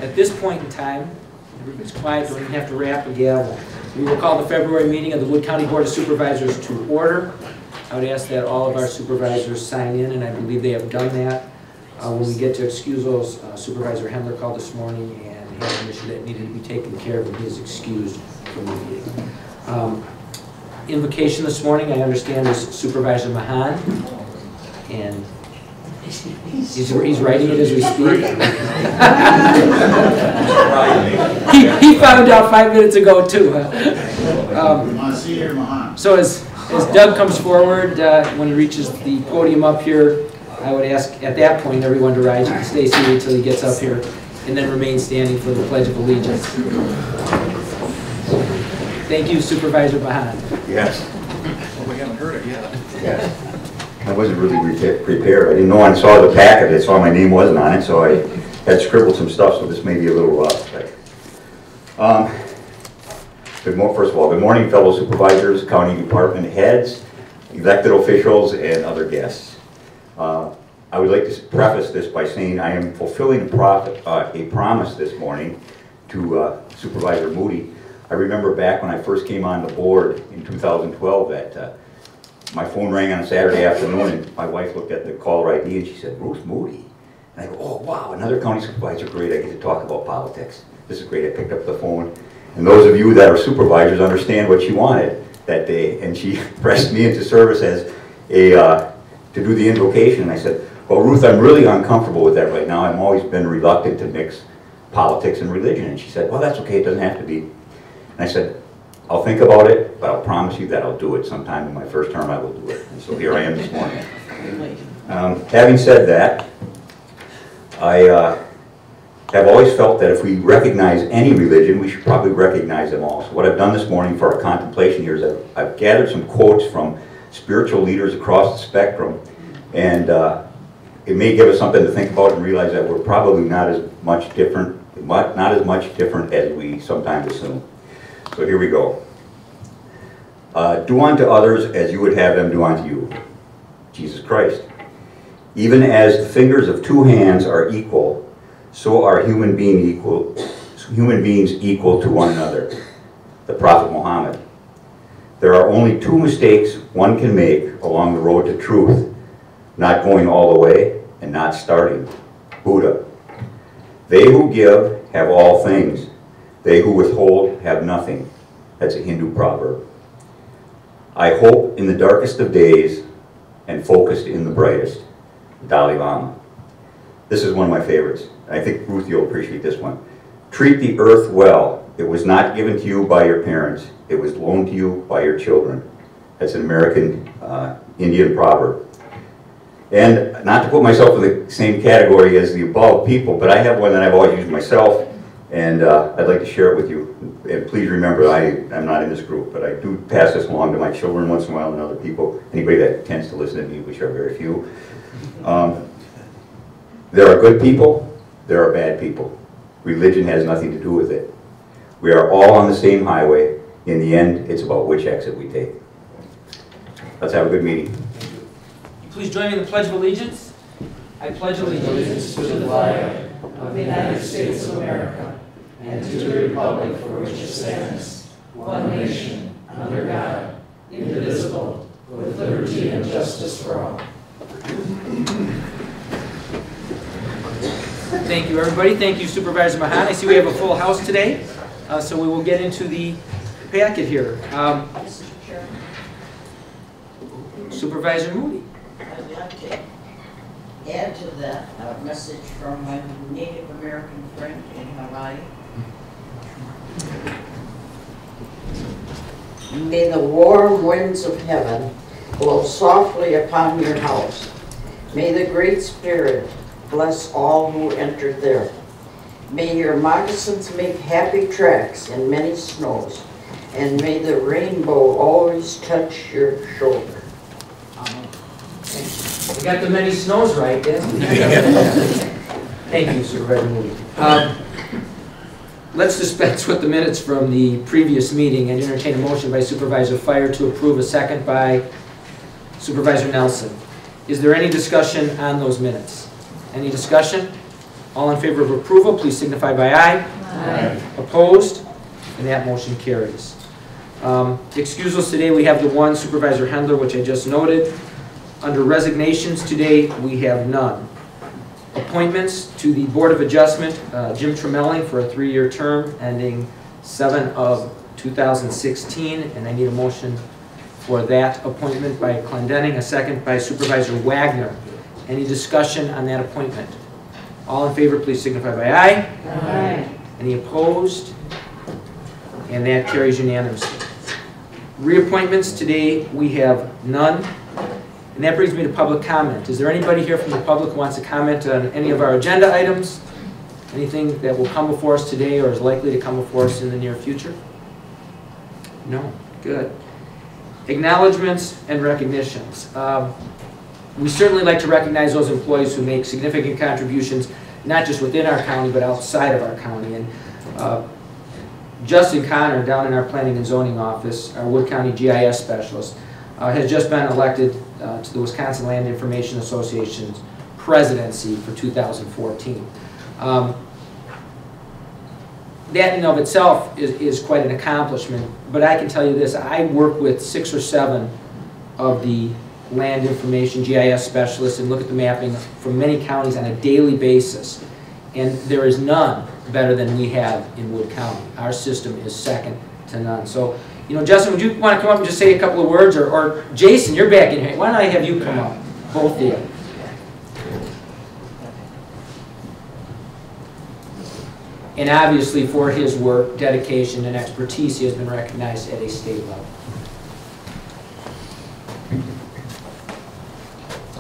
At this point in time, everybody's quiet, don't even have to rap a gavel. We will call the February meeting of the Wood County Board of Supervisors to order. I would ask that all of our supervisors sign in, and I believe they have done that. When we get to excusals, Supervisor Hendler called this morning and had an issue that needed to be taken care of, and he is excused from the meeting. Invocation this morning, I understand, is Supervisor Mahan, and he's writing it as we speak. he found out 5 minutes ago too. So as Doug comes forward, when he reaches the podium up here, I would ask at that point everyone to rise. You can stay seated until he gets up here, and then remain standing for the Pledge of Allegiance. Thank you, Supervisor Mahan. Yes. Well, we haven't heard it yet. Yes. I wasn't really prepared. I didn't know I saw the packet. I saw my name wasn't on it, so I had scribbled some stuff, so this may be a little rough. First of all, good morning, fellow supervisors, county department heads, elected officials, and other guests. I would like to preface this by saying I am fulfilling a promise this morning to Supervisor Moody. I remember back when I first came on the board in 2012 that my phone rang on a Saturday afternoon, and my wife looked at the caller ID and she said, "Ruth Moody." And I go, "Oh wow, another county supervisor, great, I get to talk about politics. This is great." I picked up the phone, and those of you that are supervisors understand what she wanted that day, and she pressed me into service as to do the invocation. And I said, "Well, Ruth, I'm really uncomfortable with that right now. I've always been reluctant to mix politics and religion." And she said, "Well, that's okay, it doesn't have to be." And I said, "I'll think about it, but I'll promise you that I'll do it sometime in my first term. I will do it." And so here I am this morning. Having said that, I have always felt that if we recognize any religion, we should probably recognize them all. So what I've done this morning for our contemplation here is I've gathered some quotes from spiritual leaders across the spectrum, and it may give us something to think about and realize that we're probably not as much different as we sometimes assume. So here we go. Do unto others as you would have them do unto you. Jesus Christ. Even as the fingers of two hands are equal, so are human beings equal to one another. The Prophet Muhammad. There are only two mistakes one can make along the road to truth: not going all the way and not starting. Buddha. They who give have all things. They who withhold have nothing. That's a Hindu proverb. I hope in the darkest of days and focused in the brightest. Dalai Lama. This is one of my favorites. I think, Ruth, you'll appreciate this one. Treat the earth well. It was not given to you by your parents. It was loaned to you by your children. That's an American Indian proverb. And not to put myself in the same category as the above people, but I have one that I've always used myself, and I'd like to share it with you. And please remember, I'm not in this group, but I do pass this along to my children once in a while and other people, anybody that tends to listen to me, which are very few. There are good people, there are bad people. Religion has nothing to do with it. We are all on the same highway. In the end, it's about which exit we take. Let's have a good meeting. Please join me in the Pledge of Allegiance. I pledge allegiance to the flag of the United States of America and to the republic for which it stands, one nation, under God, indivisible, with liberty and justice for all. Thank you, everybody. Thank you, Supervisor Mahan. I see we have a full house today, so we will get into the packet here. Supervisor Moody. I'd like to add to that a message from my Native American friend in Hawaii. May the warm winds of heaven blow softly upon your house. May the Great Spirit bless all who enter there. May your moccasins make happy tracks in many snows, and may the rainbow always touch your shoulder. We got the many snows right, didn't we? Thank you, Supervisor Moody. Let's dispense with the minutes from the previous meeting and entertain a motion by Supervisor Fire to approve, a second by Supervisor Nelson. Is there any discussion on those minutes? Any discussion? All in favor of approval, please signify by aye. Aye. Opposed? And that motion carries. Excusals today, we have the one, Supervisor Hendler, which I just noted. Under resignations today, we have none. Appointments to the Board of Adjustment, Jim Tremelling for a 3-year term ending 7/2016, and I need a motion for that appointment by Clendenning, a second by Supervisor Wagner. Any discussion on that appointment? All in favor, please signify by aye. Aye. Any opposed? And that carries unanimously. Reappointments today, we have none. And that brings me to public comment. Is there anybody here from the public who wants to comment on any of our agenda items? Anything that will come before us today or is likely to come before us in the near future? No? Good. Acknowledgements and recognitions. We certainly like to recognize those employees who make significant contributions, not just within our county, but outside of our county. And Justin Connor, down in our Planning and Zoning Office, our Wood County GIS Specialist, has just been elected to the Wisconsin Land Information Association's presidency for 2014. That in and of itself is quite an accomplishment, but I can tell you this, I work with 6 or 7 of the land information GIS specialists and look at the mapping from many counties on a daily basis, and there is none better than we have in Wood County. Our system is second to none. So, you know, Justin, would you want to come up and just say a couple of words, or Jason, you're back in here. Why don't I have you come up, both of you? And obviously for his work, dedication, and expertise, he has been recognized at a state level.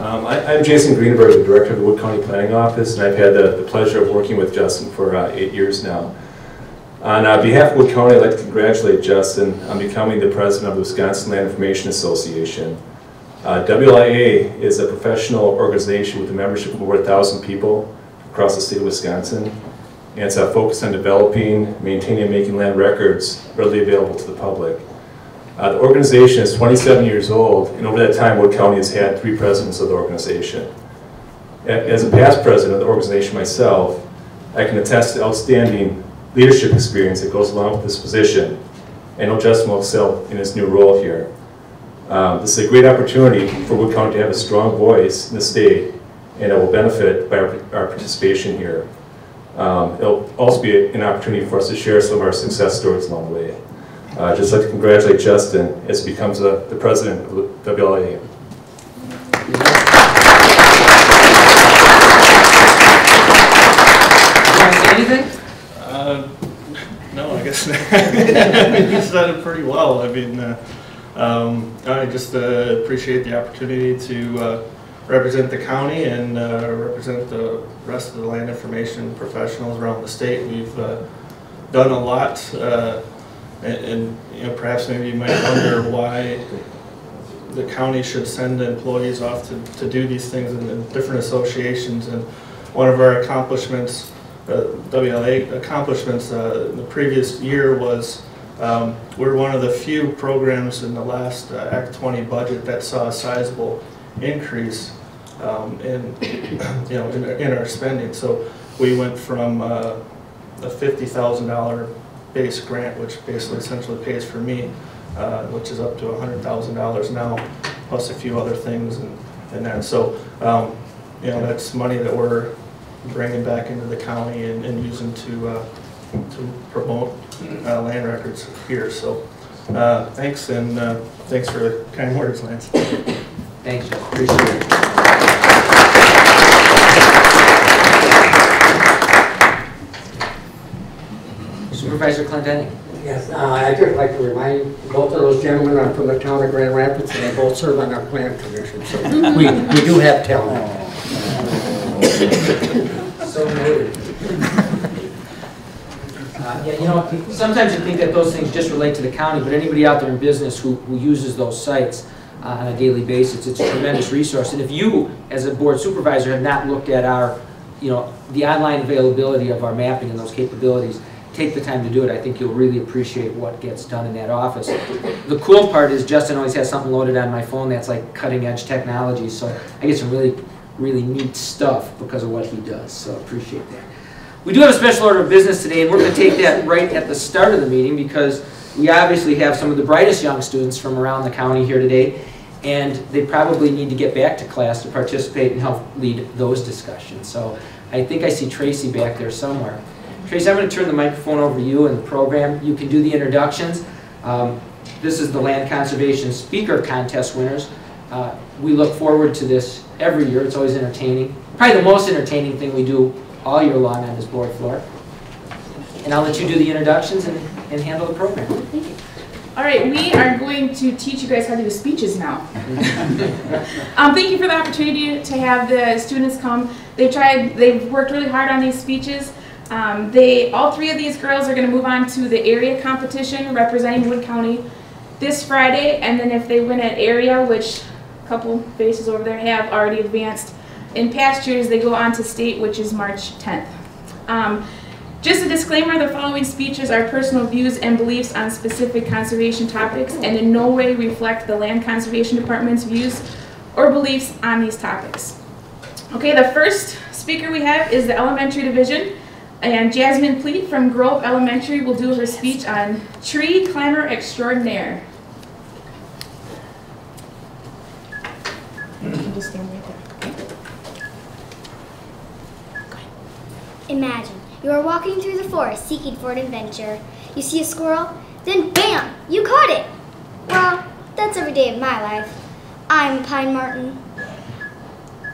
I'm Jason Greenberg, the Director of the Wood County Planning Office, and I've had the pleasure of working with Justin for 8 years now. On behalf of Wood County, I'd like to congratulate Justin on becoming the President of the Wisconsin Land Information Association. WLIA is a professional organization with a membership of over 1,000 people across the state of Wisconsin, and it's focused on developing, maintaining, and making land records readily available to the public. The organization is 27 years old, and over that time, Wood County has had 3 presidents of the organization. As a past president of the organization myself, I can attest to outstanding leadership experience that goes along with this position, and I know Justin will excel in his new role here. This is a great opportunity for Wood County to have a strong voice in the state, and it will benefit by our participation here. It'll also be an opportunity for us to share some of our success stories along the way. I'd just like to congratulate Justin as he becomes the president of the WLIA. Anything? No, I guess you said it pretty well. I mean, I just appreciate the opportunity to represent the county and represent the rest of the land information professionals around the state. We've done a lot, and you know, perhaps maybe you might wonder why the county should send employees off to do these things in different associations. And one of our accomplishments, WLA accomplishments in the previous year was we're one of the few programs in the last Act 20 budget that saw a sizable increase in our spending. So we went from a $50,000 base grant, which basically essentially pays for me, which is up to $100,000 now, plus a few other things and that. So you know, that's money that we're bringing back into the county and using to promote land records here. So thanks, and thanks for the kind words, Lance. Thanks, Joe. Appreciate it. Supervisor Clendenning. Yes, I'd just like to remind both of those gentlemen I'm from the town of Grand Rapids, and they both serve on our plan commission, so we do have talent. So noted. Yeah, you know, sometimes you think that those things just relate to the county, but anybody out there in business who uses those sites on a daily basis, it's a tremendous resource. And if you, as a board supervisor, have not looked at our, you know, the online availability of our mapping and those capabilities, take the time to do it. I think you'll really appreciate what gets done in that office. The cool part is Justin always has something loaded on my phone that's like cutting edge technology, so I get some really really neat stuff because of what he does, so appreciate that. We do have a special order of business today, and we're going to take that right at the start of the meeting because we obviously have some of the brightest young students from around the county here today, and they probably need to get back to class to participate and help lead those discussions. So I think I see Tracy back there somewhere. Tracy, I'm going to turn the microphone over to you and the program. You can do the introductions. This is the Land Conservation Speaker Contest winners. We look forward to this every year. It's always entertaining. Probably the most entertaining thing we do all year long on this board floor. And I'll let you do the introductions and handle the program. Thank you. All right, we are going to teach you guys how to do speeches now. Thank you for the opportunity to have the students come. They've worked really hard on these speeches. All three of these girls are going to move on to the area competition representing Wood County this Friday, and then if they win at area, which a couple faces over there have already advanced, in past years they go on to state, which is March 10th. Just a disclaimer, the following speeches are personal views and beliefs on specific conservation topics and in no way reflect the Land Conservation Department's views or beliefs on these topics. Okay, the first speaker we have is the elementary division, and Jasmine Pleat from Grove Elementary will do her speech on Tree Climber Extraordinaire. You can just stand right there. Okay. Imagine you are walking through the forest seeking for an adventure. You see a squirrel, then BAM! You caught it! Well, that's every day of my life. I'm a pine marten.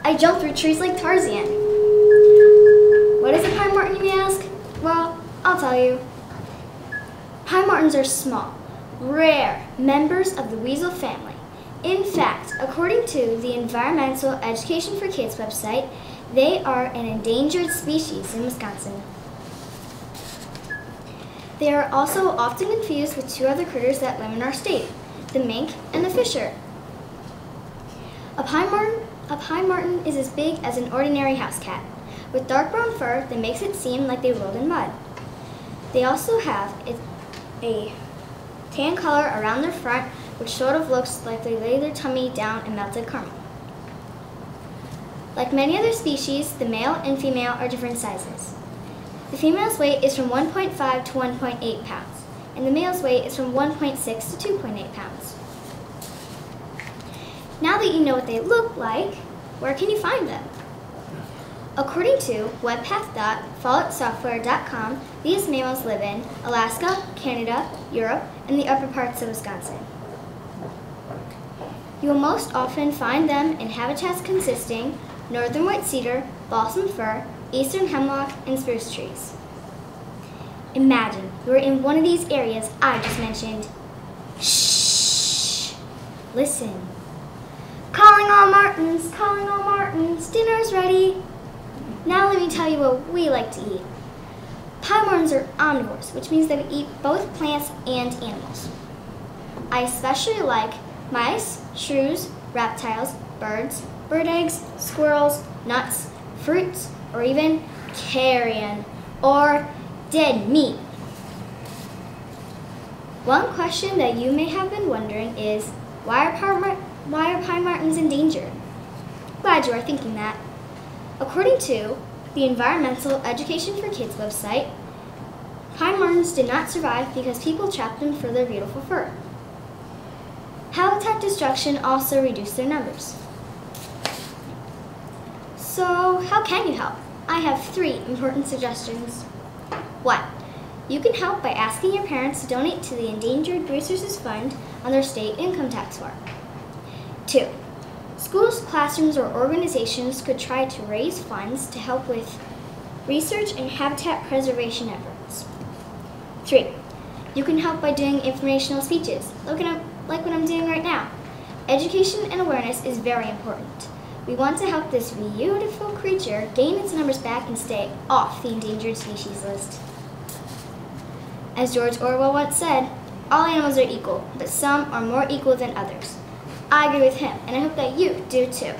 I jump through trees like Tarzan. What is a pine marten, you may ask? Well, I'll tell you. Pine martens are small, rare members of the weasel family. In fact, according to the Environmental Education for Kids website, they are an endangered species in Wisconsin. They are also often confused with two other critters that live in our state, the mink and the fisher. A pine marten is as big as an ordinary house cat, with dark brown fur that makes it seem like they rolled in mud. They also have a tan color around their front, which sort of looks like they lay their tummy down in melted caramel. Like many other species, the male and female are different sizes. The female's weight is from 1.5 to 1.8 pounds, and the male's weight is from 1.6 to 2.8 pounds. Now that you know what they look like, where can you find them? According to webpath.falloutsoftware.com, these mammals live in Alaska, Canada, Europe, and the upper parts of Wisconsin. You will most often find them in habitats consisting northern white cedar, balsam fir, eastern hemlock, and spruce trees. Imagine you are in one of these areas I just mentioned. Shh! Listen. Calling all martens, dinner's ready. Now let me tell you what we like to eat. Pine martens are omnivores, which means they eat both plants and animals. I especially like mice, shrews, reptiles, birds, bird eggs, squirrels, nuts, fruits, or even carrion, or dead meat. One question that you may have been wondering is, why are pine martens endangered? Glad you are thinking that. According to the Environmental Education for Kids website, pine martens did not survive because people trapped them for their beautiful fur. Habitat destruction also reduced their numbers. So, how can you help? I have 3 important suggestions. 1. You can help by asking your parents to donate to the Endangered Resources Fund on their state income tax form. 2. Schools, classrooms, or organizations could try to raise funds to help with research and habitat preservation efforts. 3. You can help by doing informational speeches, like what I'm doing right now. Education and awareness is very important. We want to help this beautiful creature gain its numbers back and stay off the endangered species list. As George Orwell once said, all animals are equal, but some are more equal than others. I agree with him, and I hope that you do too.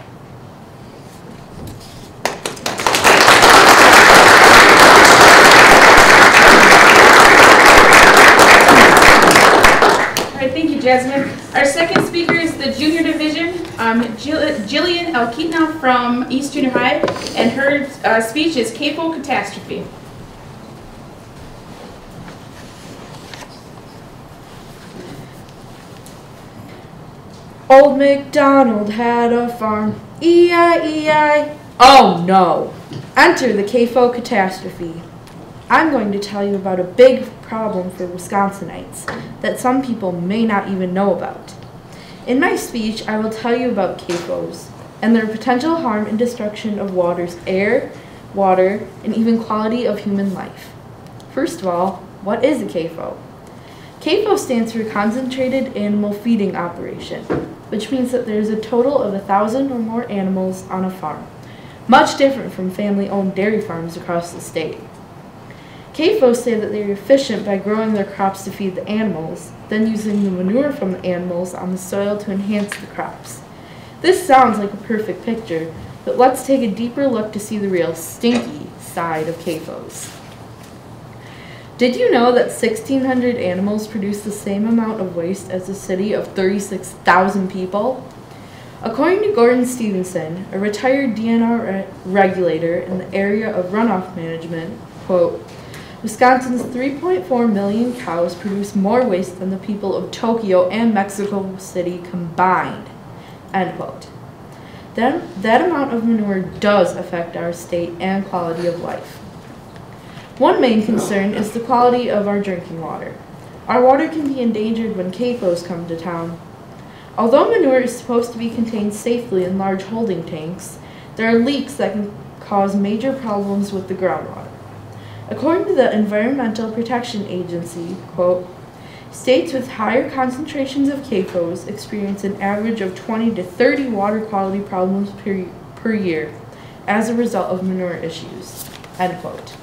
All right, thank you, Jasmine. Our second speaker is the junior division. Jillian Elkitna from East Junior High, and her speech is CAFO Catastrophe. Old MacDonald had a farm, E-I-E-I. Oh no! Enter the CAFO catastrophe. I'm going to tell you about a big problem for Wisconsinites that some people may not even know about. In my speech, I will tell you about CAFOs and their potential harm and destruction of water's air, water, and even quality of human life. First of all, what is a CAFO? CAFO stands for Concentrated Animal Feeding Operation, which means that there is a total of 1,000 or more animals on a farm, much different from family-owned dairy farms across the state. CAFOs say that they are efficient by growing their crops to feed the animals, then using the manure from the animals on the soil to enhance the crops. This sounds like a perfect picture, but let's take a deeper look to see the real stinky side of CAFOs. Did you know that 1,600 animals produce the same amount of waste as a city of 36,000 people? According to Gordon Stevenson, a retired DNR regulator in the area of runoff management, quote, Wisconsin's 3.4 million cows produce more waste than the people of Tokyo and Mexico City combined, end quote. That amount of manure does affect our state and quality of life. One main concern is the quality of our drinking water. Our water can be endangered when CAFOs come to town. Although manure is supposed to be contained safely in large holding tanks, there are leaks that can cause major problems with the groundwater. According to the Environmental Protection Agency, quote, states with higher concentrations of CAFOs experience an average of 20 to 30 water quality problems per year as a result of manure issues, end quote.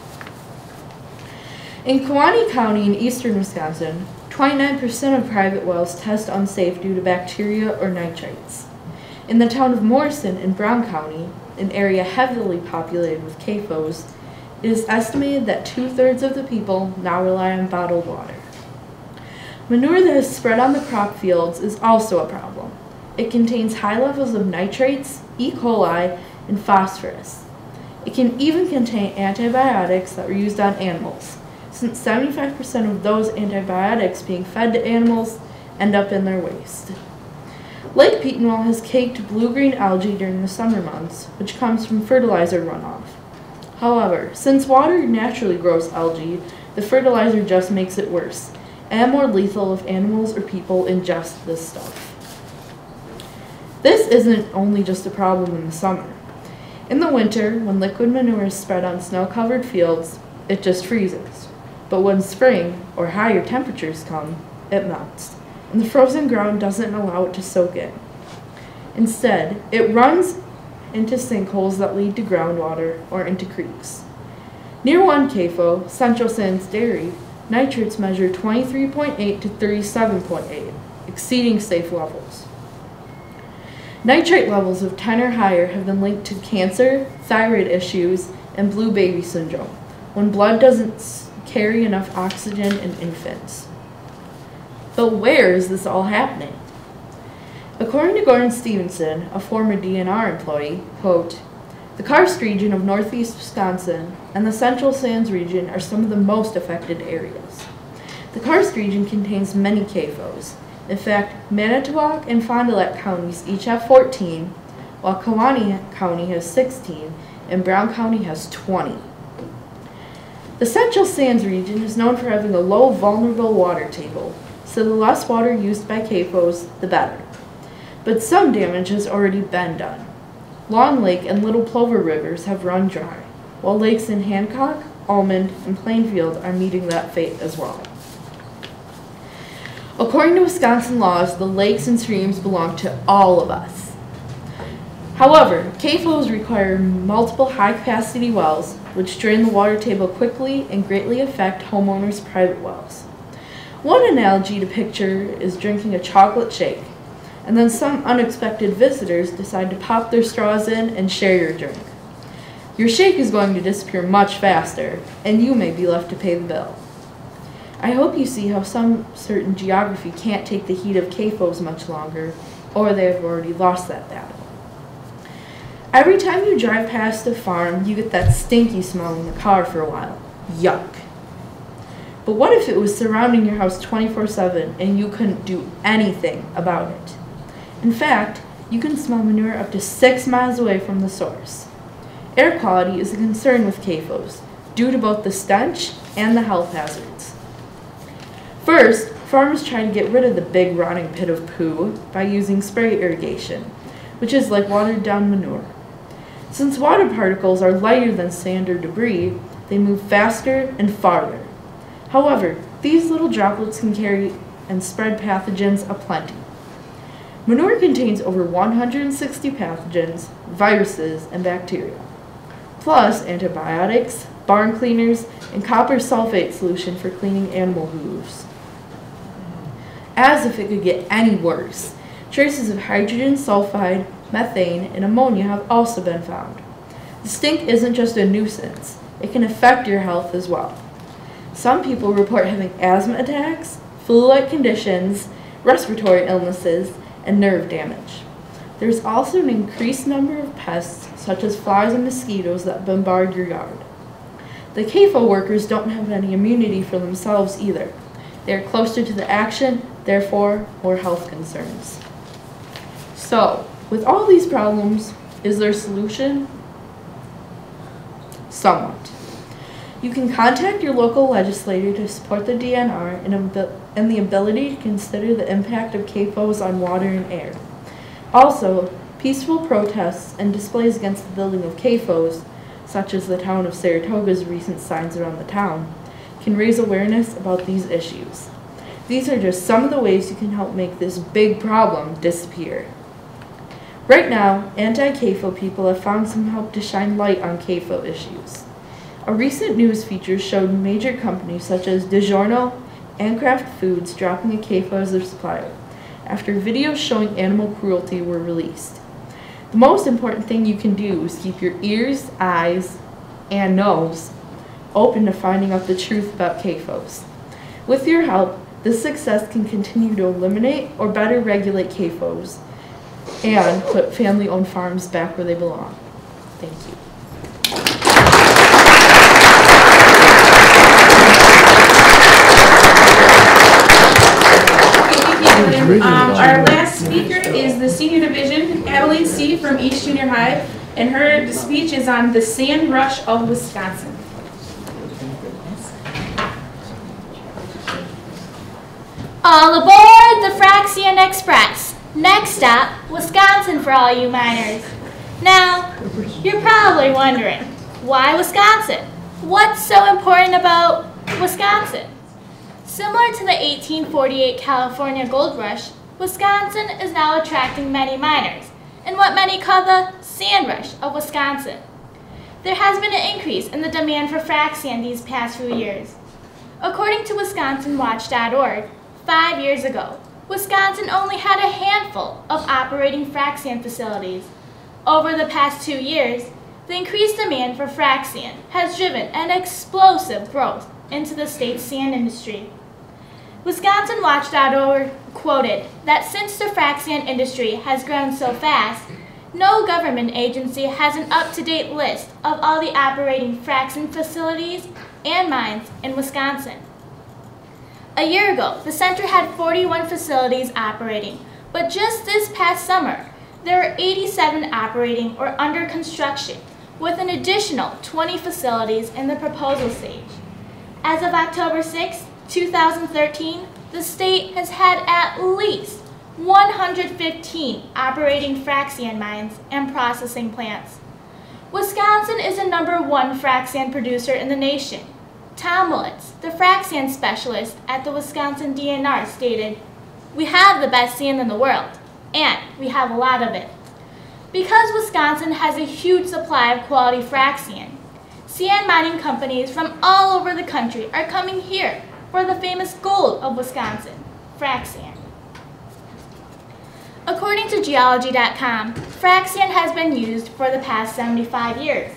In Kewaunee County in eastern Wisconsin, 29% of private wells test unsafe due to bacteria or nitrates. In the town of Morrison in Brown County, an area heavily populated with CAFOs, it is estimated that 2/3 of the people now rely on bottled water. Manure that is spread on the crop fields is also a problem. It contains high levels of nitrates, E. coli, and phosphorus. It can even contain antibiotics that were used on animals, since 75% of those antibiotics being fed to animals end up in their waste. Lake Petenwell has caked blue-green algae during the summer months, which comes from fertilizer runoff. However, since water naturally grows algae, the fertilizer just makes it worse, and more lethal if animals or people ingest this stuff. This isn't only just a problem in the summer. In the winter, when liquid manure is spread on snow-covered fields, it just freezes. But when spring or higher temperatures come, it melts, and the frozen ground doesn't allow it to soak in. Instead, it runs into sinkholes that lead to groundwater or into creeks. Near one CAFO, Central Sands Dairy, nitrates measure 23.8 to 37.8, exceeding safe levels. Nitrate levels of 10 or higher have been linked to cancer, thyroid issues, and blue baby syndrome, when blood doesn't carry enough oxygen in infants. But where is this all happening? According to Gordon Stevenson, a former DNR employee, quote, the karst region of northeast Wisconsin and the Central Sands region are some of the most affected areas. The karst region contains many CAFOs. In fact, Manitowoc and Fond du Lac counties each have 14, while Kewaunee County has 16, and Brown County has 20. The Central Sands region is known for having a low vulnerable water table, so the less water used by CAFOs, the better. But some damage has already been done. Long Lake and Little Plover rivers have run dry, while lakes in Hancock, Almond, and Plainfield are meeting that fate as well. According to Wisconsin laws, the lakes and streams belong to all of us. However, CAFOs require multiple high-capacity wells, which drain the water table quickly and greatly affect homeowners' private wells. One analogy to picture is drinking a chocolate shake, and then some unexpected visitors decide to pop their straws in and share your drink. Your shake is going to disappear much faster, and you may be left to pay the bill. I hope you see how some certain geography can't take the heat of CAFOs much longer, or they have already lost that battle. Every time you drive past a farm, you get that stinky smell in the car for a while. Yuck. But what if it was surrounding your house 24/7 and you couldn't do anything about it? In fact, you can smell manure up to 6 miles away from the source. Air quality is a concern with CAFOs due to both the stench and the health hazards. First, farmers try to get rid of the big rotting pit of poo by using spray irrigation, which is like watered down manure. Since water particles are lighter than sand or debris, they move faster and farther. However, these little droplets can carry and spread pathogens aplenty. Manure contains over 160 pathogens, viruses, and bacteria, plus antibiotics, barn cleaners, and copper sulfate solution for cleaning animal hooves. As if it could get any worse, traces of hydrogen sulfide, methane, and ammonia have also been found. The stink isn't just a nuisance, it can affect your health as well. Some people report having asthma attacks, flu-like conditions, respiratory illnesses, and nerve damage. There's also an increased number of pests such as flies and mosquitoes that bombard your yard. The CAFO workers don't have any immunity for themselves either. They are closer to the action, therefore more health concerns. So, with all these problems, is there a solution? Somewhat. You can contact your local legislator to support the DNR and the ability to consider the impact of CAFOs on water and air. Also, peaceful protests and displays against the building of CAFOs, such as the town of Saratoga's recent signs around the town, can raise awareness about these issues. These are just some of the ways you can help make this big problem disappear. Right now, anti-CAFO people have found some help to shine light on CAFO issues. A recent news feature showed major companies such as DiGiorno and Kraft Foods dropping a CAFO as their supplier, after videos showing animal cruelty were released. The most important thing you can do is keep your ears, eyes, and nose open to finding out the truth about CAFOs. With your help, this success can continue to eliminate or better regulate CAFOs and put family-owned farms back where they belong. Thank you. Our last speaker is the Senior Division, Adelaide C. from East Junior High, and her speech is on the sand rush of Wisconsin. All aboard the Fraxian Express. Next stop, Wisconsin for all you miners. Now, you're probably wondering, why Wisconsin? What's so important about Wisconsin? Similar to the 1848 California gold rush, Wisconsin is now attracting many miners, in what many call the sand rush of Wisconsin. There has been an increase in the demand for frac sand these past few years. According to WisconsinWatch.org, 5 years ago, Wisconsin only had a handful of operating frac sand facilities. Over the past 2 years, the increased demand for frac sand has driven an explosive growth into the state's sand industry. WisconsinWatch.org quoted that since the frac sand industry has grown so fast, no government agency has an up-to-date list of all the operating frac sand facilities and mines in Wisconsin. A year ago, the center had 41 facilities operating, but just this past summer, there were 87 operating or under construction, with an additional 20 facilities in the proposal stage. As of October 6, 2013, the state has had at least 115 operating frac sand mines and processing plants. Wisconsin is the #1 frac sand producer in the nation. Tom Willits, the frac sand specialist at the Wisconsin DNR, stated, "We have the best sand in the world, and we have a lot of it." Because Wisconsin has a huge supply of quality frac sand, sand mining companies from all over the country are coming here for the famous gold of Wisconsin, frac sand. According to Geology.com, frac sand has been used for the past 75 years.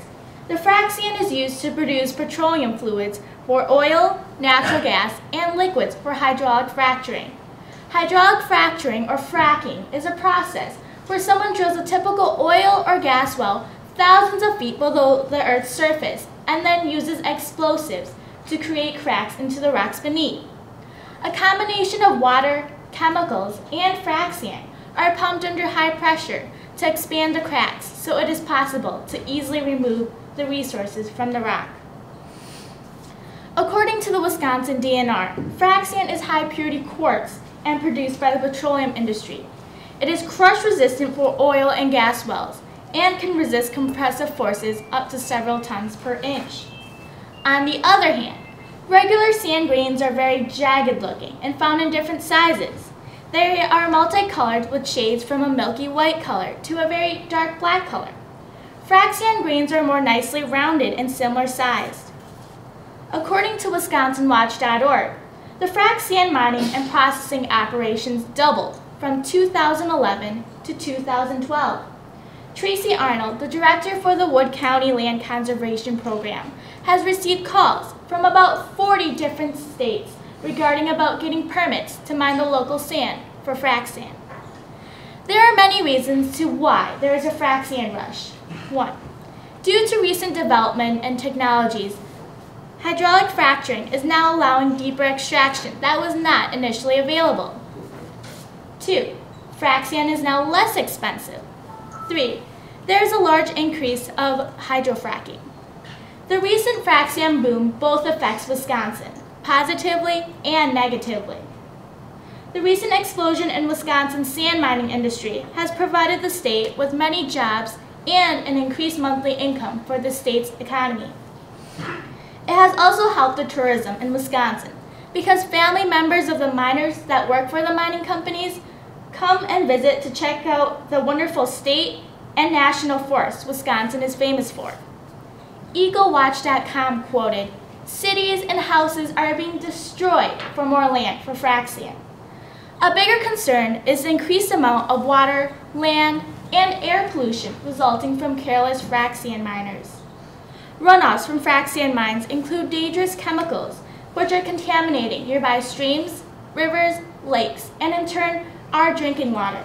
The frac sand is used to produce petroleum fluids for oil, natural gas, and liquids for hydraulic fracturing. Hydraulic fracturing or fracking is a process where someone drills a typical oil or gas well thousands of feet below the Earth's surface and then uses explosives to create cracks into the rocks beneath. A combination of water, chemicals, and frac sand are pumped under high pressure to expand the cracks so it is possible to easily remove the resources from the rock. According to the Wisconsin DNR, frac sand is high purity quartz and produced by the petroleum industry. It is crush resistant for oil and gas wells and can resist compressive forces up to several tons per inch. On the other hand, regular sand grains are very jagged looking and found in different sizes. They are multicolored with shades from a milky white color to a very dark black color. Frac sand grains are more nicely rounded and similar sized. According to WisconsinWatch.org, the frac sand mining and processing operations doubled from 2011 to 2012. Tracy Arnold, the director for the Wood County Land Conservation Program, has received calls from about 40 different states regarding about getting permits to mine the local sand for frac sand. There are many reasons to why there is a frac sand rush. 1. Due to recent development and technologies, hydraulic fracturing is now allowing deeper extraction that was not initially available. 2. Frac sand is now less expensive. 3. There is a large increase of hydrofracking. The recent frac sand boom both affects Wisconsin, positively and negatively. The recent explosion in Wisconsin's sand mining industry has provided the state with many jobs and an increased monthly income for the state's economy. It has also helped the tourism in Wisconsin because family members of the miners that work for the mining companies come and visit to check out the wonderful state and national forests Wisconsin is famous for. EagleWatch.com quoted, "Cities and houses are being destroyed for more land for frac sand." A bigger concern is the increased amount of water, land, and air pollution resulting from careless frac sand miners. Runoffs from frac sand mines include dangerous chemicals, which are contaminating nearby streams, rivers, lakes, and in turn, our drinking water.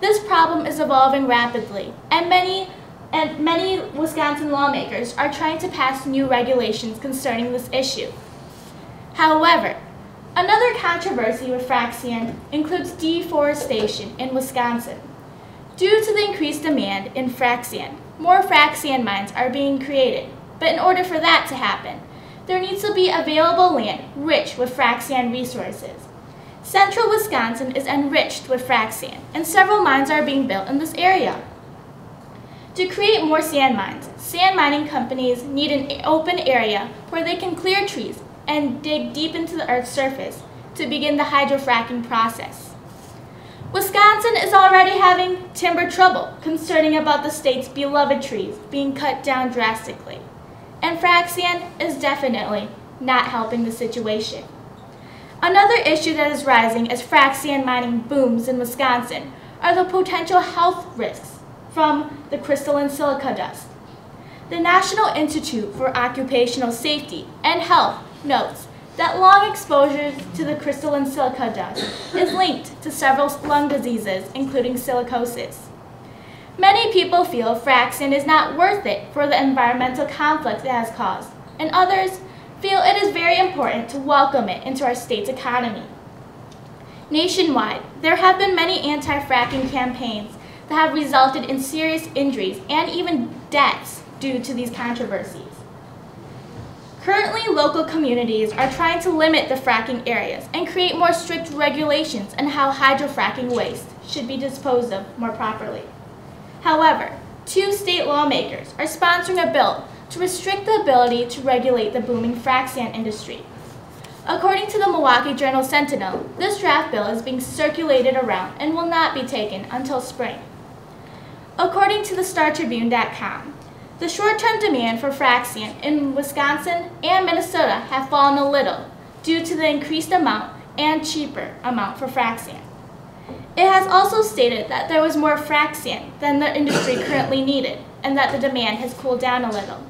This problem is evolving rapidly, and many Wisconsin lawmakers are trying to pass new regulations concerning this issue. However, another controversy with frac sand includes deforestation in Wisconsin. Due to the increased demand in frac sand, more frac sand mines are being created, but in order for that to happen, there needs to be available land rich with frac sand resources. Central Wisconsin is enriched with frac sand, and several mines are being built in this area. To create more sand mines, sand mining companies need an open area where they can clear trees and dig deep into the Earth's surface to begin the hydrofracking process. Wisconsin is already having timber trouble concerning about the state's beloved trees being cut down drastically, and frac sand is definitely not helping the situation. Another issue that is rising as frac sand mining booms in Wisconsin are the potential health risks from the crystalline silica dust. The National Institute for Occupational Safety and Health notes that long exposure to the crystalline silica dust is linked to several lung diseases, including silicosis. Many people feel frac sand is not worth it for the environmental conflict it has caused, and others feel it is very important to welcome it into our state's economy. Nationwide, there have been many anti-fracking campaigns that have resulted in serious injuries and even deaths due to these controversies. Currently, local communities are trying to limit the fracking areas and create more strict regulations on how hydrofracking waste should be disposed of more properly. However, 2 state lawmakers are sponsoring a bill to restrict the ability to regulate the booming frac sand industry. According to the Milwaukee Journal-Sentinel, this draft bill is being circulated around and will not be taken until spring. According to the StarTribune.com, the short-term demand for frac sand in Wisconsin and Minnesota have fallen a little due to the increased amount and cheaper amount for frac sand. It has also stated that there was more frac sand than the industry currently needed and that the demand has cooled down a little.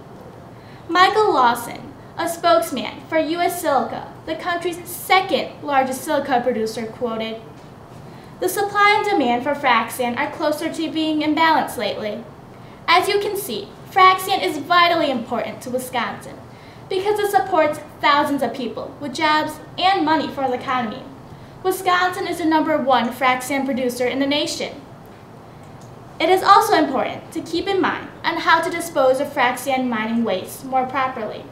Michael Lawson, A spokesman for U.S. Silica, the country's second largest silica producer, quoted, "The supply and demand for frac sand are closer to being imbalanced lately. As you can see, frac sand is vitally important to Wisconsin because it supports thousands of people with jobs and money for the economy. Wisconsin is the #1 frac sand producer in the nation. It is also important to keep in mind on how to dispose of frac sand mining waste more properly.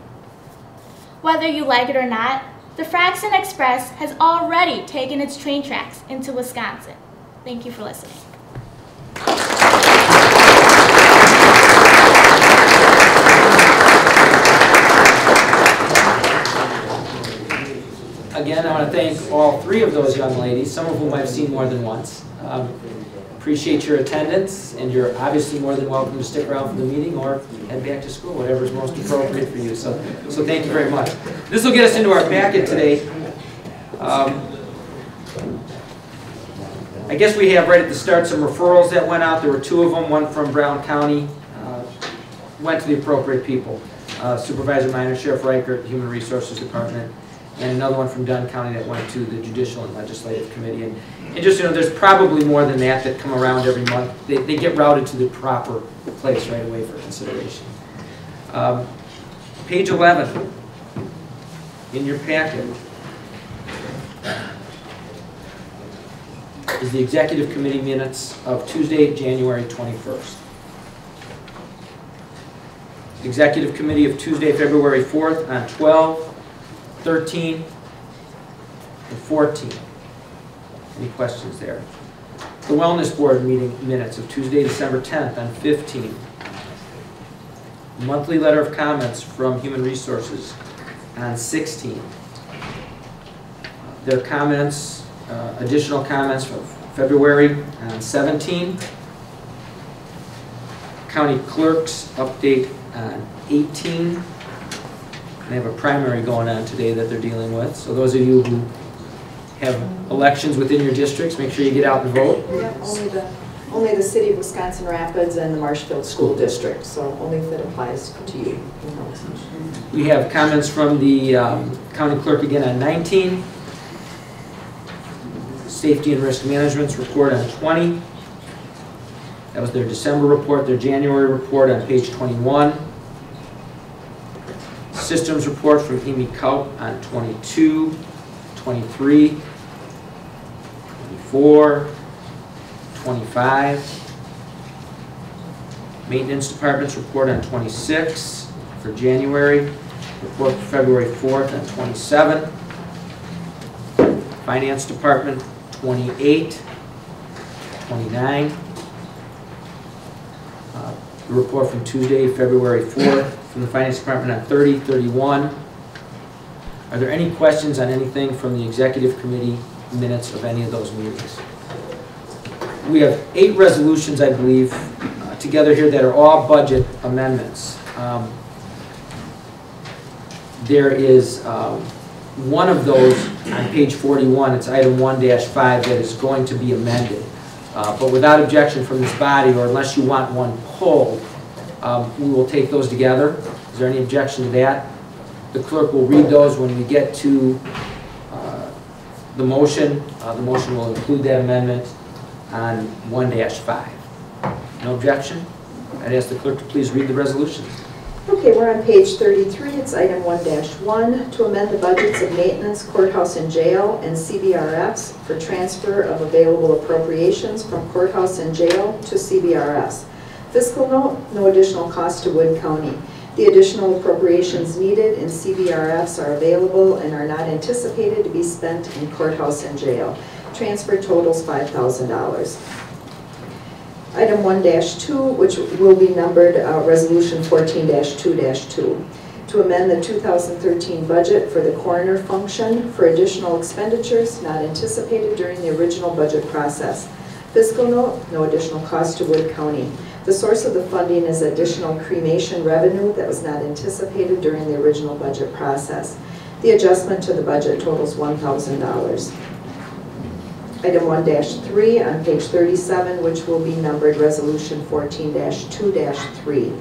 Whether you like it or not, the Frac Sand Express has already taken its train tracks into Wisconsin." Thank you for listening. Again, I want to thank all three of those young ladies, some of whom I've seen more than once. Appreciate your attendance, and you're obviously more than welcome to stick around for the meeting or head back to school, whatever is most appropriate for you. So thank you very much. This will get us into our packet today. I guess we have right at the start some referrals that went out. There were 2 of them, one from Brown County, went to the appropriate people. Supervisor Minor, Sheriff Reichert, Human Resources Department, and another one from Dunn County that went to the Judicial and Legislative Committee. And just, there's probably more than that come around every month. They get routed to the proper place right away for consideration. Page 11 in your packet is the Executive Committee minutes of Tuesday, January 21st. Executive Committee of Tuesday, February 4th on 12, 13, and 14. Any questions there? The Wellness Board meeting minutes of Tuesday, December 10th on 15. Monthly letter of comments from Human Resources on 16. Their comments, additional comments from February on 17. County Clerk's update on 18. They have a primary going on today that they're dealing with. So those of you who have elections within your districts, make sure you get out and vote. Yeah, only the City of Wisconsin Rapids and the Marshfield School District, so only if it applies to you. We have comments from the County Clerk again on 19. Safety and Risk Management's report on 20. That was their December report. Their January report on page 21. Systems report from Amy Kaup on 22, 23, 24, 25. Maintenance Department's report on 26 for January. Report for February 4th on 27. Finance Department 28, 29. The report from Tuesday, February 4th from the Finance Department on 30, 31. Are there any questions on anything from the Executive Committee minutes of any of those meetings? We have 8 resolutions, I believe, together here that are all budget amendments. There is one of those on page 41, it's item 1-5, that is going to be amended. But without objection from this body, or unless you want one pulled, we will take those together. Is there any objection to that? The clerk will read those when we get to the motion. The motion will include that amendment on 1-5. No objection? I'd ask the clerk to please read the resolutions. Okay, we're on page 33. It's item 1-1 to amend the budgets of maintenance, courthouse and jail, and CBRFs for transfer of available appropriations from courthouse and jail to CBRFs. Fiscal note, no additional cost to Wood County. The additional appropriations needed in CBRFs are available and are not anticipated to be spent in courthouse and jail. Transfer totals $5,000. Item 1-2, which will be numbered Resolution 14-2-2, to amend the 2013 budget for the coroner function for additional expenditures not anticipated during the original budget process. Fiscal note, no additional cost to Wood County. The source of the funding is additional cremation revenue that was not anticipated during the original budget process. The adjustment to the budget totals $1,000. Item 1-3 on page 37, which will be numbered Resolution 14-2-3,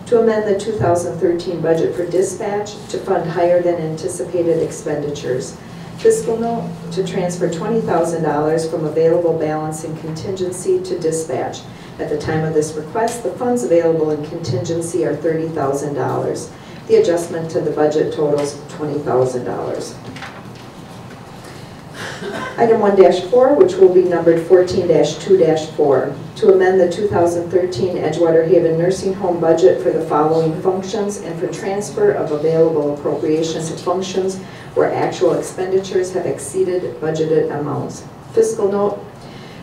To amend the 2013 budget for dispatch to fund higher than anticipated expenditures. Fiscal note to transfer $20,000 from available balance in contingency to dispatch. At the time of this request, the funds available in contingency are $30,000. The adjustment to the budget totals $20,000. Item 1-4, which will be numbered 14-2-4, to amend the 2013 Edgewater Haven Nursing Home budget for the following functions and for transfer of available appropriations to functions where actual expenditures have exceeded budgeted amounts. Fiscal note,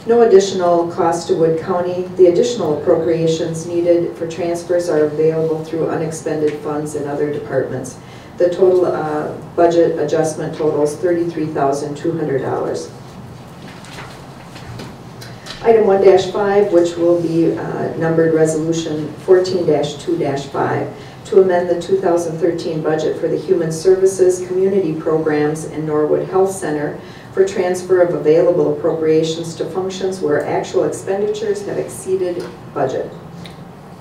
no additional cost to Wood County. The additional appropriations needed for transfers are available through unexpended funds in other departments. The total budget adjustment totals $33,200. Item 1-5, which will be numbered resolution 14-2-5, to amend the 2013 budget for the Human Services Community Programs and Norwood Health Center for transfer of available appropriations to functions where actual expenditures have exceeded budget.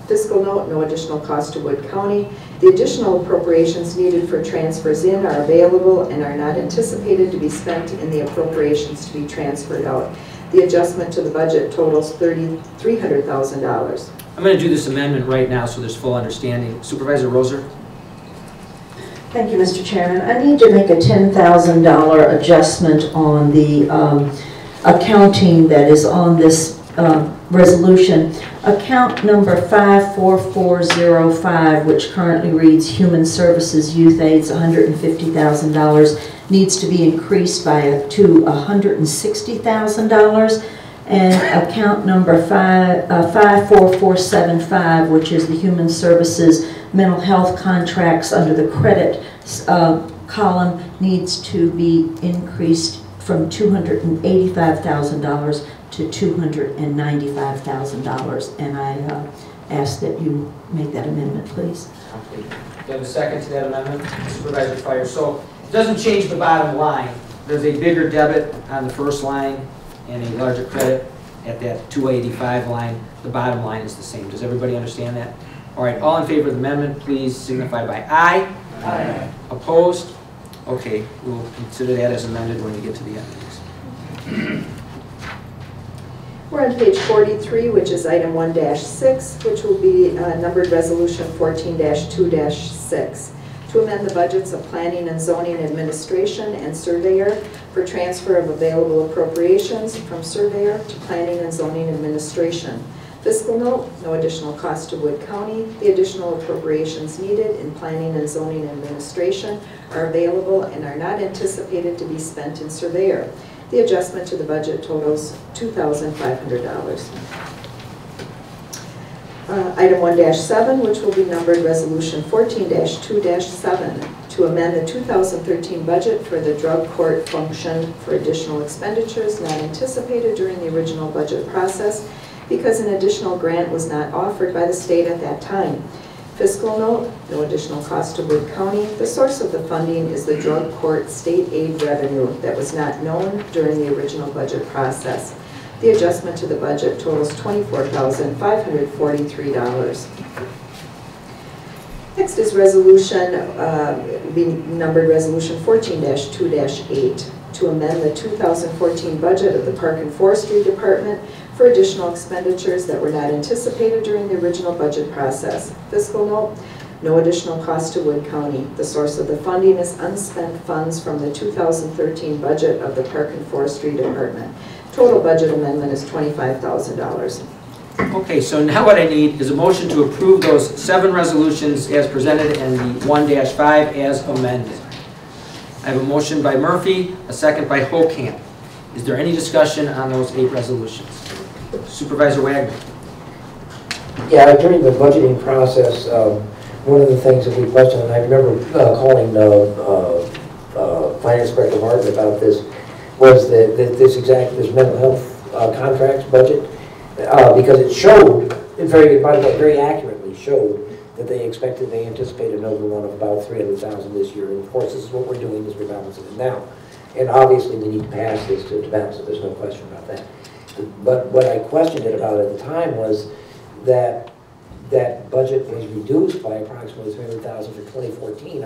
Fiscal note, no additional cost to Wood County. The additional appropriations needed for transfers in are available and are not anticipated to be spent in the appropriations to be transferred out. The adjustment to the budget totals $300,000. I'm going to do this amendment right now so there's full understanding. Supervisor Roser? Thank you, Mr. Chairman. I need to make a $10,000 adjustment on the accounting that is on this resolution. Account number 54405, which currently reads Human Services Youth Aids, $150,000, needs to be increased to $160,000. And account number 54475, which is the Human Services Mental Health Contracts under the credit column, needs to be increased from $285,000 to $295,000. And I ask that you make that amendment, please. Okay. Do you have a second to that amendment? Supervisor Fire. So it doesn't change the bottom line. There's a bigger debit on the first line and a larger credit at that 285 line. The bottom line is the same. Does everybody understand that? All right, all in favor of the amendment, please signify by aye. Aye. Opposed? Okay, we'll consider that as amended when we get to the end. We're on page 43, which is item 1-6, which will be numbered resolution 14-2-6. To amend the budgets of Planning and Zoning Administration and Surveyor for transfer of available appropriations from Surveyor to Planning and Zoning Administration. Fiscal note, no additional cost to Wood County. The additional appropriations needed in Planning and Zoning Administration are available and are not anticipated to be spent in Surveyor. The adjustment to the budget totals $2,500. Item 1-7, which will be numbered resolution 14-2-7, to amend the 2013 budget for the drug court function for additional expenditures not anticipated during the original budget process because an additional grant was not offered by the state at that time. Fiscal note, no additional cost to Wood County. The source of the funding is the drug court state aid revenue that was not known during the original budget process. The adjustment to the budget totals $24,543. Next is resolution, numbered resolution 14-2-8, to amend the 2014 budget of the Park and Forestry Department for additional expenditures that were not anticipated during the original budget process. Fiscal note, no additional cost to Wood County. The source of the funding is unspent funds from the 2013 budget of the Park and Forestry Department. Total budget amendment is $25,000. Okay, so now what I need is a motion to approve those 7 resolutions as presented and the 1-5 as amended. I have a motion by Murphy, a second by Hokamp. Is there any discussion on those 8 resolutions? Supervisor Wagner. Yeah, during the budgeting process, one of the things that we questioned, and I remember calling Finance Director Martin about this, was this mental health contracts budget, because it showed, very accurately showed that they anticipated an overrun of about $300,000 this year. And of course, this is what we're doing, is we're balancing it now. And obviously, we need to pass this to balance it. There's no question about that. But what I questioned it about at the time was that that budget was reduced by approximately $300,000 for 2014.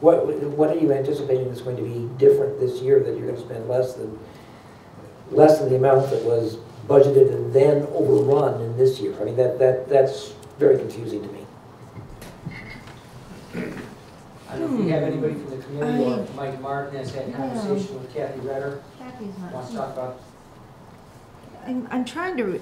What are you anticipating is going to be different this year, that you're going to spend less than the amount that was budgeted and then overrun in this year? I mean, that's very confusing to me. I don't know if we have anybody from the community or Mike Martin has had a conversation with Kathy Redder. Wants to talk about. I'm trying to,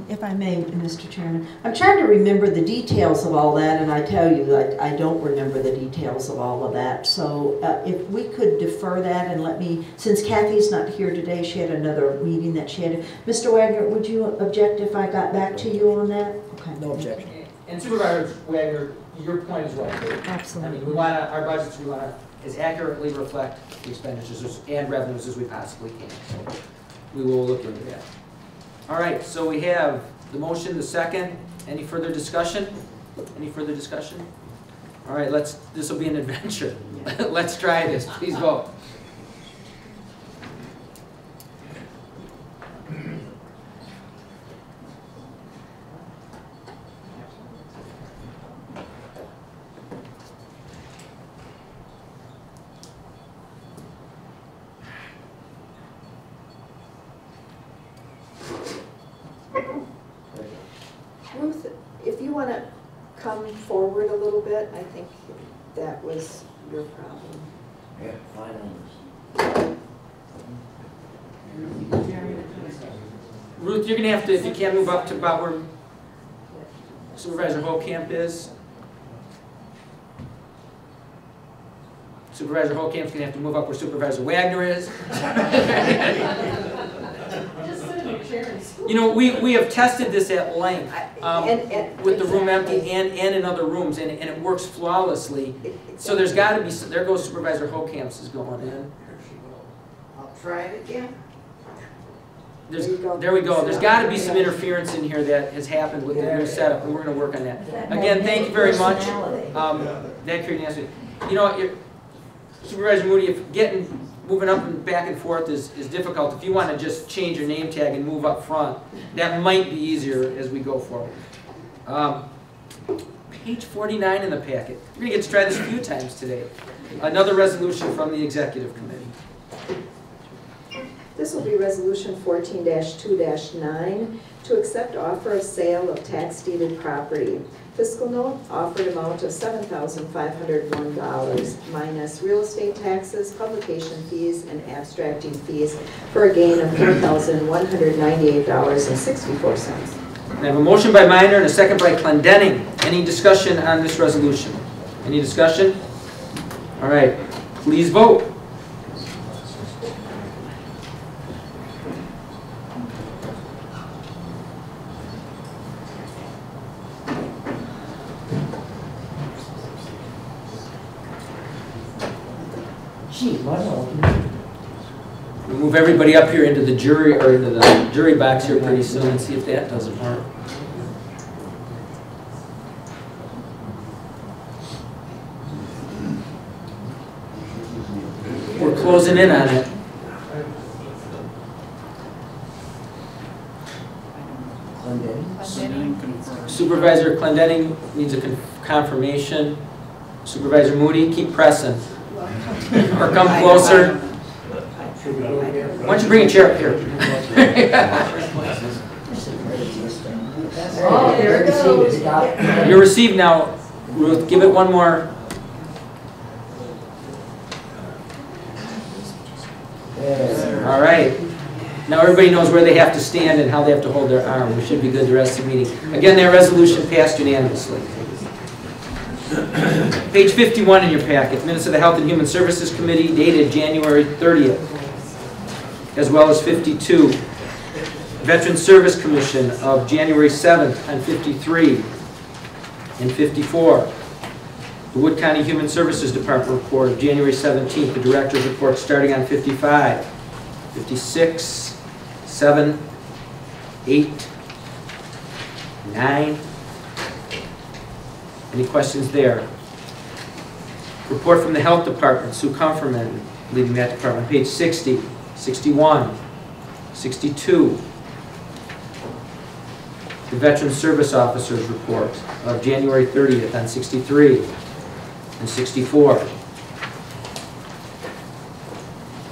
if I may, Mr. Chairman, I'm trying to remember the details of all that, and I tell you, I don't remember the details of all of that. So if we could defer that and let me, since Kathy's not here today, she had another meeting that she had. Mr. Wagner, would you object if I got back to you on that? Okay. No objection. And Supervisor Wagner, your point is right. Absolutely. I mean, we want to, our budgets, we want to as accurately reflect the expenditures and revenues as we possibly can. So we will look into that. All right, so we have the motion, the second. Any further discussion? Any further discussion? All right, this will be an adventure. Let's try this. Please vote. Ruth, if you want to come forward a little bit, I think that was your problem. Yeah, fine. Ruth, you're going to have to, if you can't move up to about where Supervisor Holcamp is. Supervisor Holcamp's going to have to move up where Supervisor Wagner is. You know, we have tested this at length with the room empty and in other rooms, and it works flawlessly. So there's got to be, there goes Supervisor Holcamp's is going in. I'll try it again. There we go. There's got to be some interference in here that has happened with the new setup, and we're going to work on that. Again, thank you very much. That created an answer. You know, Supervisor Moody, if moving up and back and forth is difficult, if you want to just change your name tag and move up front, that might be easier as we go forward. Page 49 in the packet. We're going to get to try this a few times today. Another resolution from the Executive Committee. This will be Resolution 14-2-9 to accept offer of sale of tax deeded property. Fiscal note, offered amount of $7,501 minus real estate taxes, publication fees, and abstracting fees for a gain of $4,198.64. I have a motion by Minor and a second by Clendenning. Any discussion on this resolution? Any discussion? All right, please vote. We'll move everybody up here into the jury box here pretty soon and see if that doesn't work. We're closing in on it. Supervisor Clendenning needs a confirmation. Supervisor Moody, keep pressing. Or come closer. Why don't you bring a chair up here? Oh, there it goes. You're received now, Ruth. Give it one more. All right. Now everybody knows where they have to stand and how they have to hold their arm. We should be good the rest of the meeting. Again, that resolution passed unanimously. Page 51 in your packet, minutes of the Health and Human Services Committee dated January 30th, as well as 52. Veterans Service Commission of January 7th and 53 and 54. The Wood County Human Services Department report of January 17th, the Director's report starting on 55, 56, 7, 8, 9. Any questions there? Report from the Health Department, Sue Comferman leading that department, page 60, 61, 62, The Veteran Service Officers Report of January 30th on 63 and 64.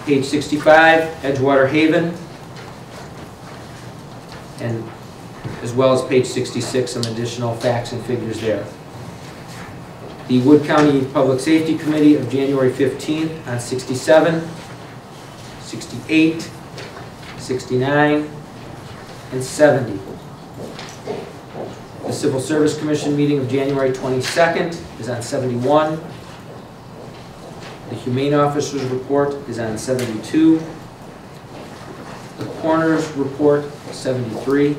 Page 65, Edgewater Haven, and as well as page 66, some additional facts and figures there. The Wood County Public Safety Committee of January 15th on 67, 68, 69, and 70. The Civil Service Commission meeting of January 22nd is on 71. The Humane Officers Report is on 72. The Coroner's Report, 73.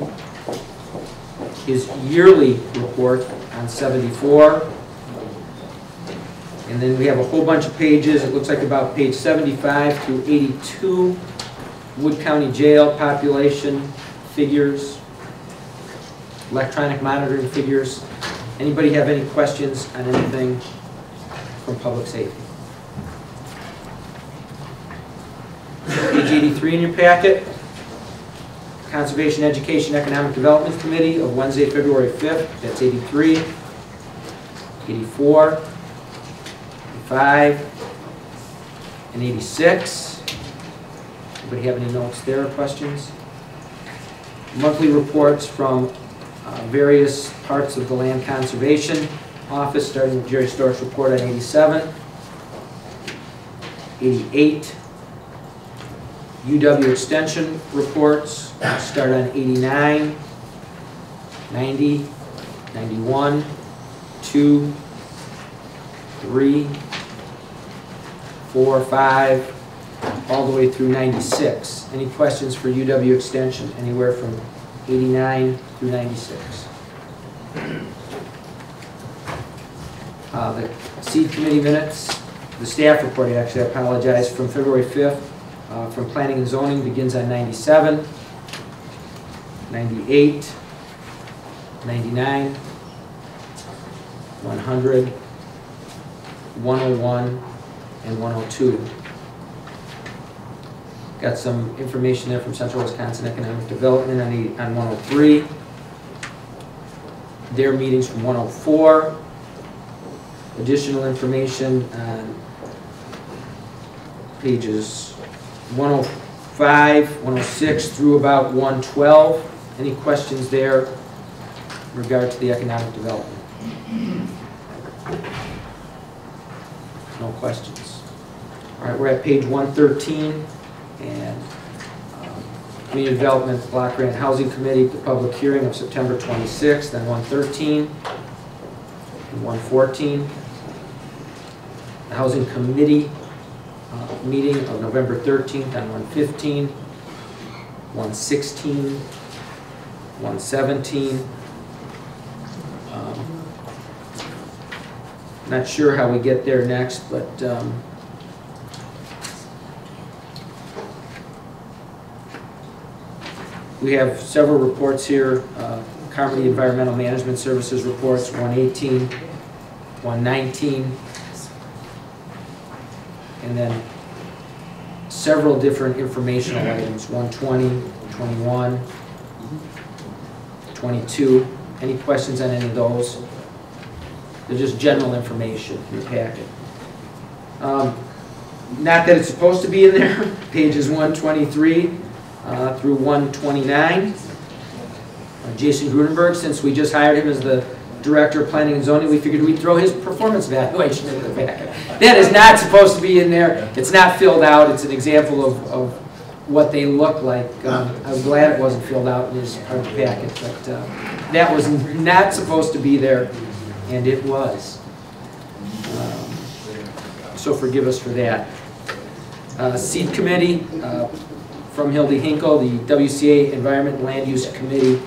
His yearly report on 74. And then we have a whole bunch of pages. It looks like about page 75 through 82. Wood County Jail population figures, electronic monitoring figures. Anybody have any questions on anything from public safety? Page 83 in your packet. Conservation, Education, Economic Development Committee of Wednesday, February 5th. That's 83, 84, 85, and 86. Anybody have any notes there or questions? Monthly reports from various parts of the Land Conservation Office, starting with Jerry Stork's report on 87, 88. UW Extension reports start on 89, 90, 91, 2, 3, 4, 5, all the way through 96. Any questions for UW Extension? Anywhere from 89 through 96. The Seed Committee minutes, the staff report, actually, I apologize, from February 5th. From Planning and Zoning begins on 97, 98, 99, 100, 101, and 102. Got some information there from Central Wisconsin Economic Development on 103. Their meetings from 104. Additional information on pages 105, 106 through about 112. Any questions there in regard to the economic development? No questions. All right, we're at page 113, and Community Development Block Grant Housing Committee, the public hearing of September 26th, and 113 and 114. The Housing Committee meeting of November 13th on 115, 116, 117. Not sure how we get there next, but we have several reports here. Carmody Environmental Management Services reports, 118, 119, and then several different informational items, 120, 21, 22. Any questions on any of those? They're just general information in the packet. Not that it's supposed to be in there, pages 123 through 129. Jason Grunenberg, since we just hired him as the Director of Planning and Zoning, we figured we'd throw his performance evaluation into the packet. That is not supposed to be in there. It's not filled out. It's an example of what they look like. I'm glad it wasn't filled out in his part of the packet, but that was not supposed to be there, and it was. So forgive us for that. Seed Committee, from Hildy Hinkle, the WCA Environment and Land Use Committee,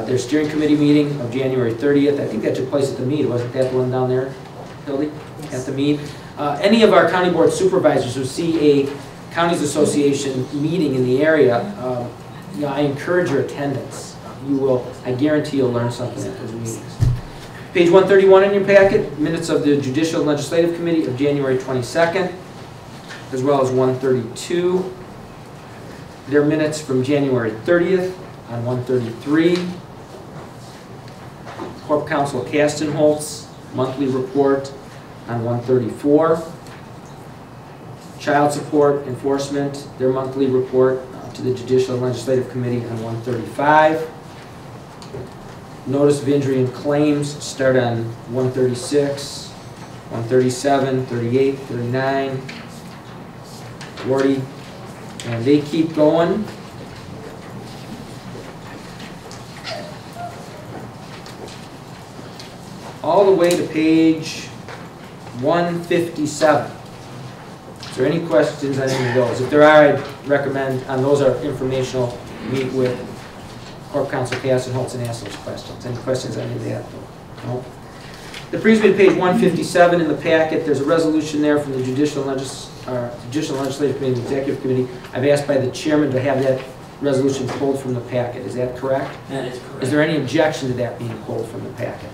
their steering committee meeting of January 30th. I think that took place at the Mead. Wasn't that the one down there, Hildy? At the Mead. Any of our county board supervisors who see a Counties Association meeting in the area, I encourage your attendance. You will, I guarantee you'll learn something at those meetings. Page 131 in your packet, minutes of the Judicial and Legislative Committee of January 22nd, as well as 132. Their minutes from January 30th on 133, Corp Counsel Kastenholz, monthly report on 134. Child Support Enforcement, their monthly report to the Judicial and Legislative Committee on 135. Notice of injury and claims start on 136, 137, 38, 39, 40, and they keep going. All the way to page 157. Is there any questions on any of those? If there are, I'd recommend, and those are informational, meet with Corp Counsel Kastenholz and ask those questions. Any questions on any of that? No? That brings me to page 157 in the packet. There's a resolution there from the Judicial and Legislative Committee and Executive Committee. I've asked by the chairman to have that resolution pulled from the packet. Is that correct? That is correct. Is there any objection to that being pulled from the packet?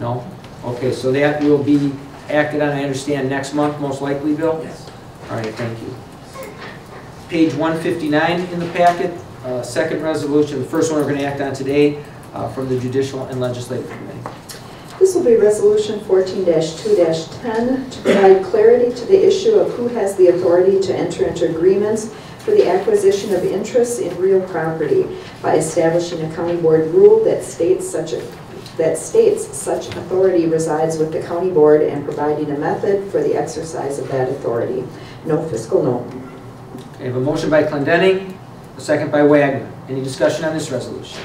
No? Okay, so that will be acted on, I understand, next month, most likely, Bill? Yes. All right, thank you. Page 159 in the packet, second resolution, the first one we're going to act on today from the Judicial and Legislative Committee. This will be Resolution 14-2-10 to provide clarity to the issue of who has the authority to enter into agreements for the acquisition of interests in real property by establishing a county board rule that states such authority resides with the county board and providing a method for the exercise of that authority. No fiscal note. Okay, I have a motion by Clendenning, a second by Wagner. Any discussion on this resolution?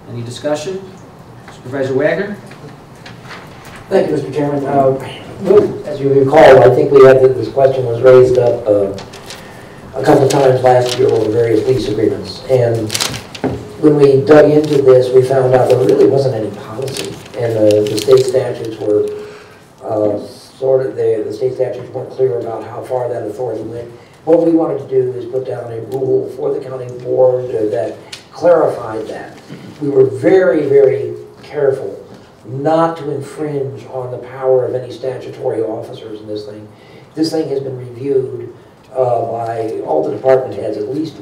Any discussion? Supervisor Wagner? Thank you, Mr. Chairman. As you recall, I think we had this question was raised up a couple of times last year over various lease agreements. And when we dug into this, we found out there really wasn't any policy. And the state statutes were the state statutes weren't clear about how far that authority went. What we wanted to do is put down a rule for the county board that clarified that. We were very, very careful not to infringe on the power of any statutory officers in this thing. This thing has been reviewed by all the department heads at least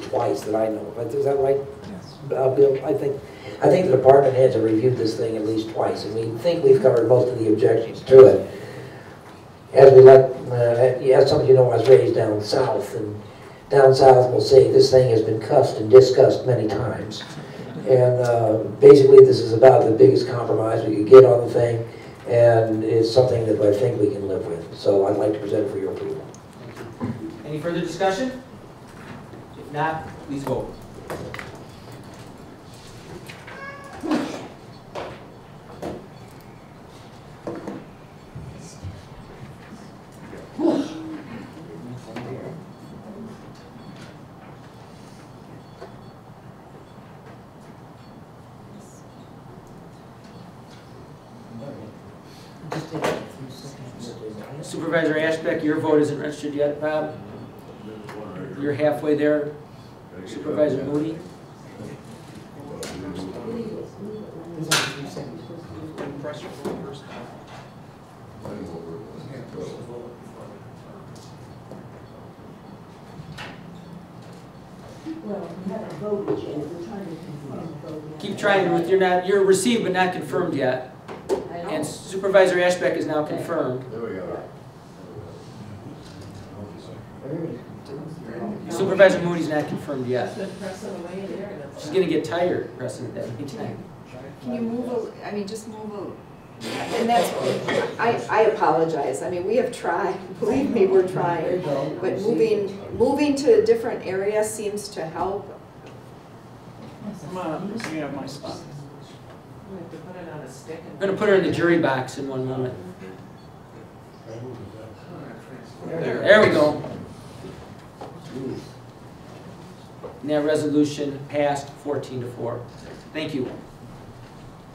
twice that I know of. Is that right? Yes. Bill, I think the department heads have reviewed this thing at least twice, and we think we've covered most of the objections to it. As some of you know, I was raised down south, and down south we'll say this thing has been cussed and discussed many times. And basically this is about the biggest compromise we could get on the thing, and it's something that I think we can live with. So I'd like to present it for your approval. Any further discussion? If not, please vote. Supervisor Ashbeck, your vote isn't registered yet, Bob? You're halfway there. Supervisor Moody? Well, we haven't voted yet. We're trying to confirm the vote. Keep trying with you're received but not confirmed yet. And Supervisor Ashbeck is now confirmed. There we go. Supervisor Moody's not confirmed yet. She's going to get tired pressing it that many times. Can you move just move and that's, I apologize. I mean, we have tried, believe me, we're trying. But moving to a different area seems to help. Come on, you have my spot. I'm going to put her in the jury box in one moment. There we go. And that resolution passed 14-4. Thank you.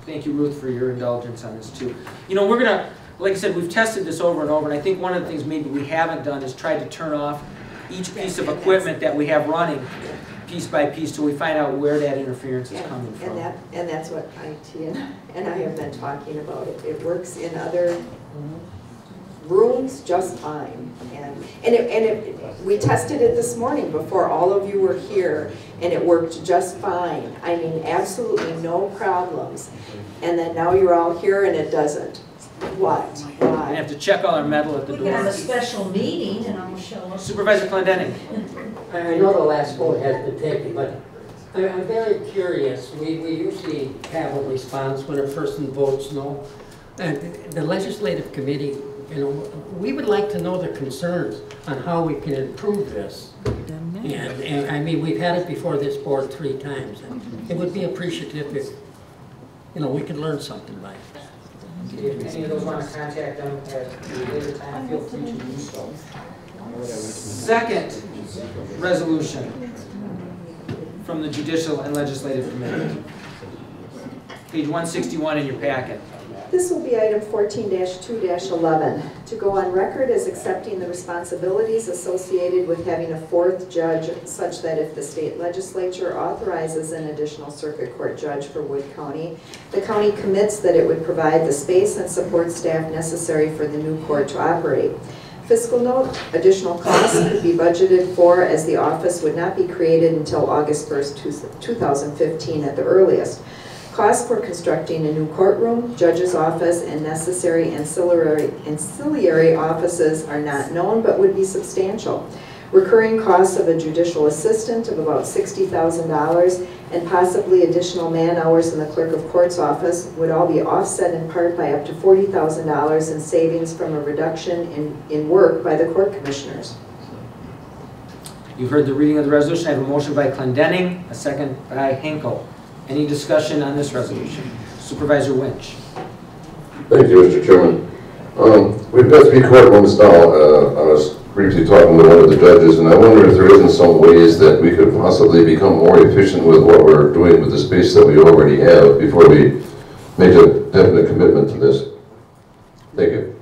Thank you, Ruth, for your indulgence on this too. You know, we're gonna, like I said, we've tested this over and over, and I think one of the things maybe we haven't done is try to turn off each piece of equipment that we have running piece by piece till we find out where that interference is coming from. And that's what IT and I have been talking about. It works in other rooms just fine. We tested it this morning before all of you were here, and it worked just fine. I mean, absolutely no problems. And then now you're all here and it doesn't. What? Why? We have to check all our metal at the We door. can have a special meeting and I'll show up. Supervisor Clendenning. I know the last vote has been taken, but I'm very curious. We usually have a response when a person votes no. And the legislative committee, we would like to know the concerns on how we can improve this. And I mean, we've had it before this board 3 times. And it would be appreciative if, we could learn something by it. If any of those want to contact them at a later time, feel free to do so. Second resolution from the Judicial and Legislative Committee. Page 161 in your packet. This will be item 14-2-11, to go on record as accepting the responsibilities associated with having a 4th judge, such that if the state legislature authorizes an additional circuit court judge for Wood County, the county commits that it would provide the space and support staff necessary for the new court to operate. Fiscal note, additional costs could be budgeted for, as the office would not be created until August 1st, 2015 at the earliest. Costs for constructing a new courtroom, judge's office, and necessary ancillary offices are not known, but would be substantial. Recurring costs of a judicial assistant of about $60,000 and possibly additional man hours in the clerk of court's office would all be offset in part by up to $40,000 in savings from a reduction in work by the court commissioners. You've heard the reading of the resolution. I have a motion by Clendenning, a second by Henkel. Any discussion on this resolution? Supervisor Winch. Thank you, Mr. Chairman. We've got 3 courtrooms now. I was briefly talking with one of the judges, and I wonder if there isn't some ways that we could possibly become more efficient with what we're doing with the space that we already have before we make a definite commitment to this. Thank you.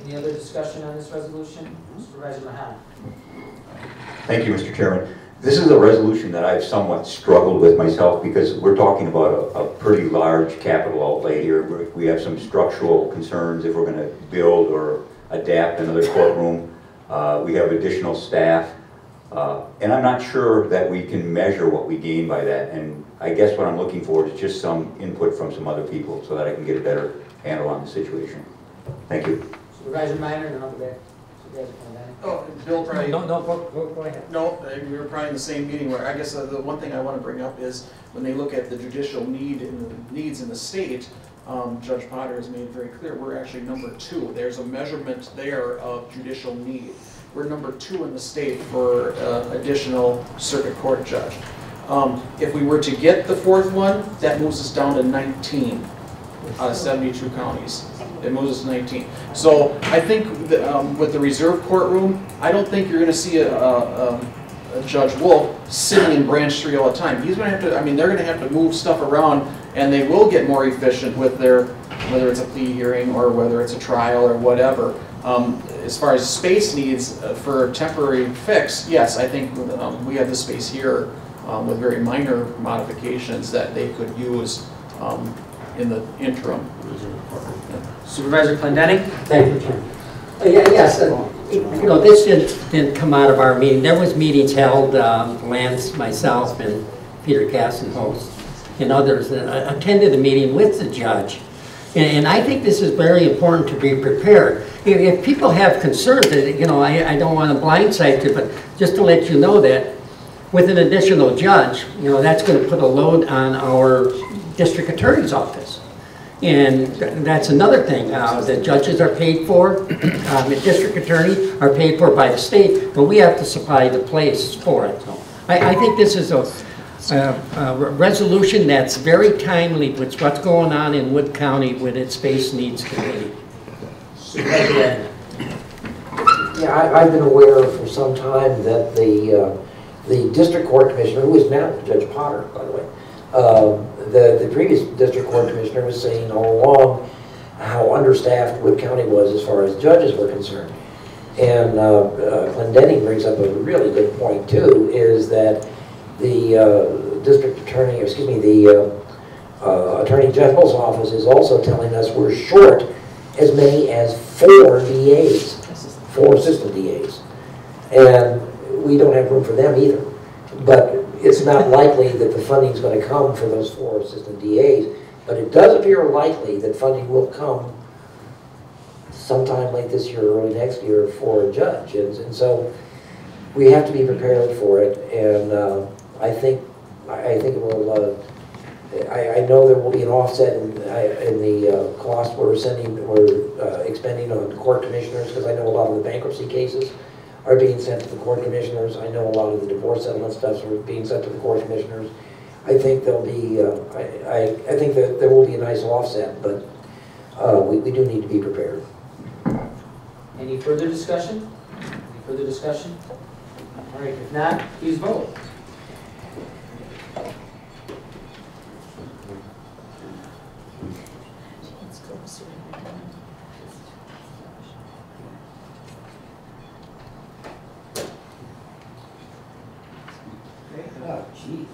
Any other discussion on this resolution? Supervisor Mahan. Thank you, Mr. Chairman. This is a resolution that I've somewhat struggled with myself because we're talking about a pretty large capital outlay here. We have some structural concerns if we're going to build or adapt another courtroom. We have additional staff. And I'm not sure that we can measure what we gain by that. And I guess what I'm looking for is just some input from some other people so that I can get a better handle on the situation. Thank you. Supervisor Minor, and I'll be back. Supervisor Clendenning. Oh, Bill probably... No, go ahead. No, we were probably in the same meeting where I guess the one thing I want to bring up is when they look at the judicial needs in the state, Judge Potter has made very clear we're actually number 2. There's a measurement there of judicial need. We're number 2 in the state for additional circuit court judge. If we were to get the 4th one, that moves us down to 19 out of 72 counties. It moves us to 19. So I think that, with the reserve courtroom, I don't think you're going to see a Judge Wolf sitting in branch 3 all the time. He's going to have to, they're going to have to move stuff around, and they will get more efficient with their, whether it's a plea hearing or whether it's a trial or whatever. As far as space needs for temporary fix, yes, I think we have the space here with very minor modifications that they could use in the interim. Supervisor Clendenning. Thank you, Chairman. Yes, this didn't come out of our meeting. There was meetings held, Lance, myself, and Peter Kassenholz, and others attended a meeting with the judge. And I think this is very important to be prepared. If people have concerns, I don't want to blindside you, but just to let you know that with an additional judge, that's going to put a load on our district attorney's office. And that's another thing. The judges are paid for, the district attorney are paid for by the state, but we have to supply the place for it. So I think this is a resolution that's very timely with what's going on in Wood County with its space needs committee. Yeah, I've been aware for some time that the district court commissioner, who is now Judge Potter, by the way, the previous district court commissioner was saying all along how understaffed Wood County was as far as judges were concerned. And Clendenning brings up a really good point too, is that the district attorney, the attorney general's office is also telling us we're short as many as 4 DAs, 4 assistant DAs. And we don't have room for them either. But it's not likely that the funding's going to come for those 4 assistant DAs. But it does appear likely that funding will come sometime late this year or early next year for a judge. And so we have to be prepared for it. And I think it will. I know there will be an offset in the cost we're expending on court commissioners, because I know a lot of the bankruptcy cases are being sent to the court commissioners. I know a lot of the divorce settlement stuff are being sent to the court commissioners. I think there'll be. I think that there will be a nice offset, but we do need to be prepared. Any further discussion? Any further discussion? All right, if not, please vote. Oh, gee.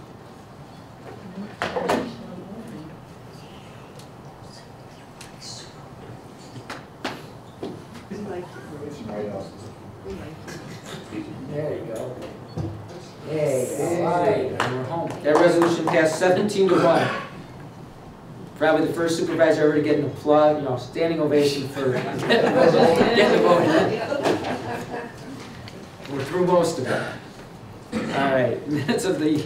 There you go. Hey, all right, and we're home. That resolution passed 17-1. Probably the first supervisor ever to get an applause, standing ovation for getting the vote. We're through most of it. All right, minutes of the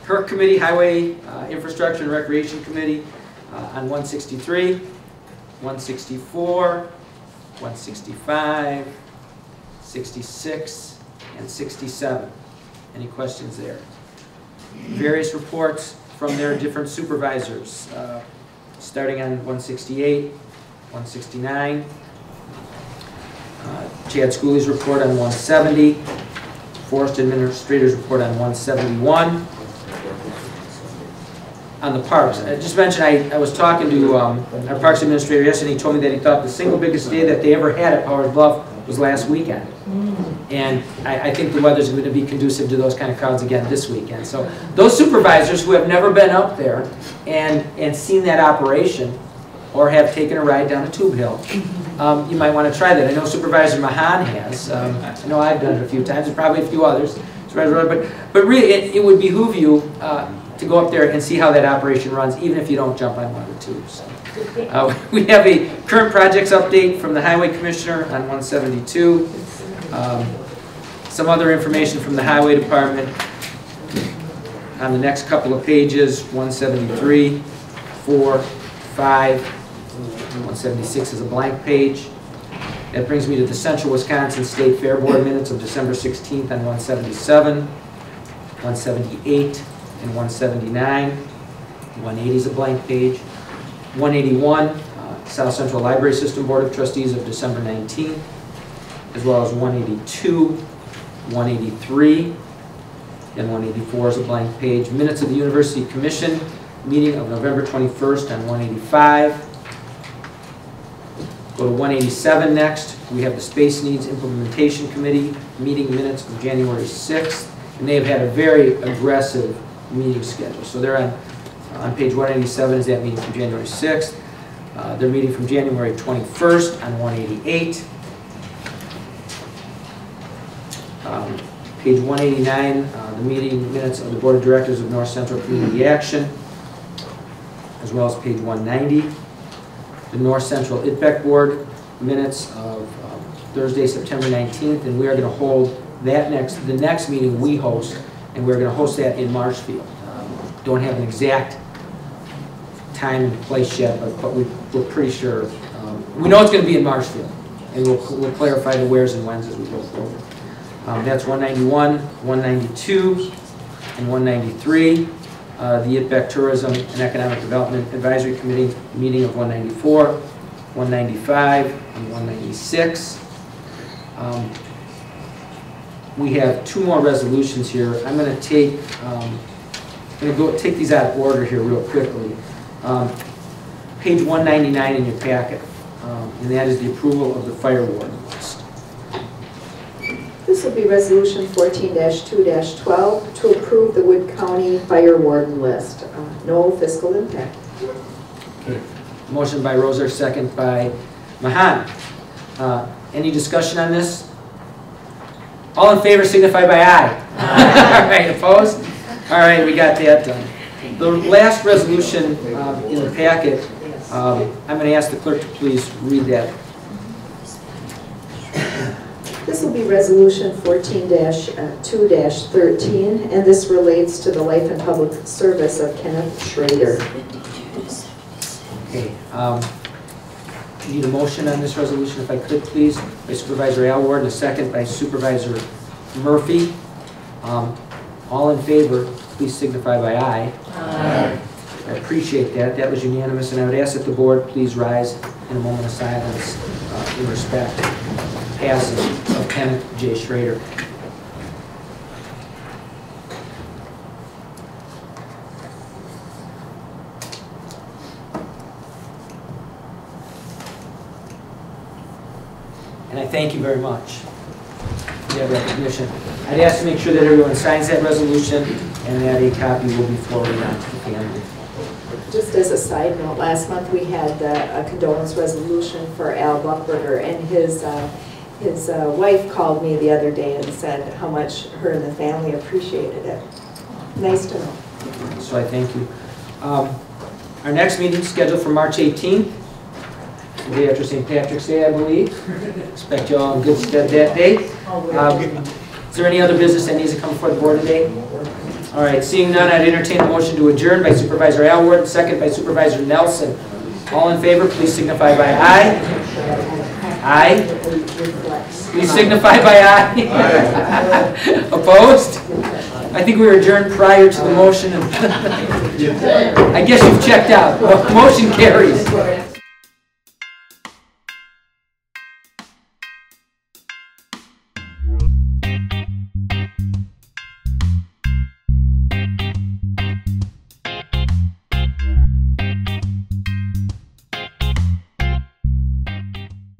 Kirk Committee, Highway Infrastructure and Recreation Committee on 163, 164, 165, 66, and 67. Any questions there? Various reports from their different supervisors, starting on 168, 169, Chad Schooley's report on 170, Forest Administrator's report on 171. On the parks, I just mentioned I was talking to our Parks Administrator yesterday. He told me that he thought the single biggest day that they ever had at Powers Bluff was last weekend. And I think the weather's going to be conducive to those kind of crowds again this weekend. So those supervisors who have never been up there and seen that operation or have taken a ride down a tube hill, you might want to try that. I know Supervisor Mahan has. I know I've done it a few times, and probably a few others. But really, it would behoove you to go up there and see how that operation runs, even if you don't jump on one of the tubes. We have a current projects update from the Highway Commissioner on 172. Some other information from the Highway Department on the next couple of pages, 173, 4, 5, 176 is a blank page. That brings me to the Central Wisconsin State Fair Board minutes of December 16th on 177, 178, and 179. 180 is a blank page. 181, South Central Library System Board of Trustees of December 19th, as well as 182, 183, and 184 is a blank page. Minutes of the University Commission meeting of November 21st on 185. Go to 187 next. We have the Space Needs Implementation Committee meeting minutes from January 6th, and they have had a very aggressive meeting schedule. So they're on page 187 is that meeting from January 6th. Their meeting from January 21st on 188. Page 189, the meeting minutes of the Board of Directors of North Central Community Action, as well as page 190. The North Central ITBEC Board minutes of Thursday, September 19th, and we are going to hold that the next meeting we host, and we're going to host that in Marshfield. Don't have an exact time and place yet, but we're pretty sure. We know it's going to be in Marshfield, and we'll clarify the wheres and whens as we go forward. That's 191, 192, and 193. The ITBEC Tourism and Economic Development Advisory Committee meeting of 194, 195, and 196. We have 2 more resolutions here. I'm going to take these out of order here real quickly. Page 199 in your packet, and that is the approval of the fire warden list. This will be Resolution 14-2-12 to approve the Wood County Fire Warden list. No fiscal impact. Okay. Motion by Roser, second by Mahan. Any discussion on this? All in favor signify by aye. All right, opposed? All right, we got that done. The last resolution in the packet, I'm going to ask the clerk to please read that. This will be Resolution 14-2-13, and this relates to the life and public service of Kenneth Schrader. Okay. Need a motion on this resolution, if I could, please, by Supervisor Alward, and a second by Supervisor Murphy. All in favor, please signify by aye. Aye. I appreciate that. That was unanimous, and I would ask that the board please rise in a moment of silence in respect of the passing of Kenneth J. Schrader. And I thank you very much for that recognition. I'd ask to make sure that everyone signs that resolution and that a copy will be forwarded on to the family. Just as a side note, last month we had a condolence resolution for Al Buckberger, and his wife called me the other day and said how much her and the family appreciated it. Nice to know. So I thank you. Our next meeting is scheduled for March 18th, the day after St. Patrick's Day, I believe. Expect you all in good stead that day. Is there any other business that needs to come before the board today? All right, seeing none, I'd entertain the motion to adjourn by Supervisor Alward, second by Supervisor Nelson. All in favor, please signify by aye. Aye. Please signify by aye. Opposed? I think we were adjourned prior to the motion. I guess you've checked out. Motion carries.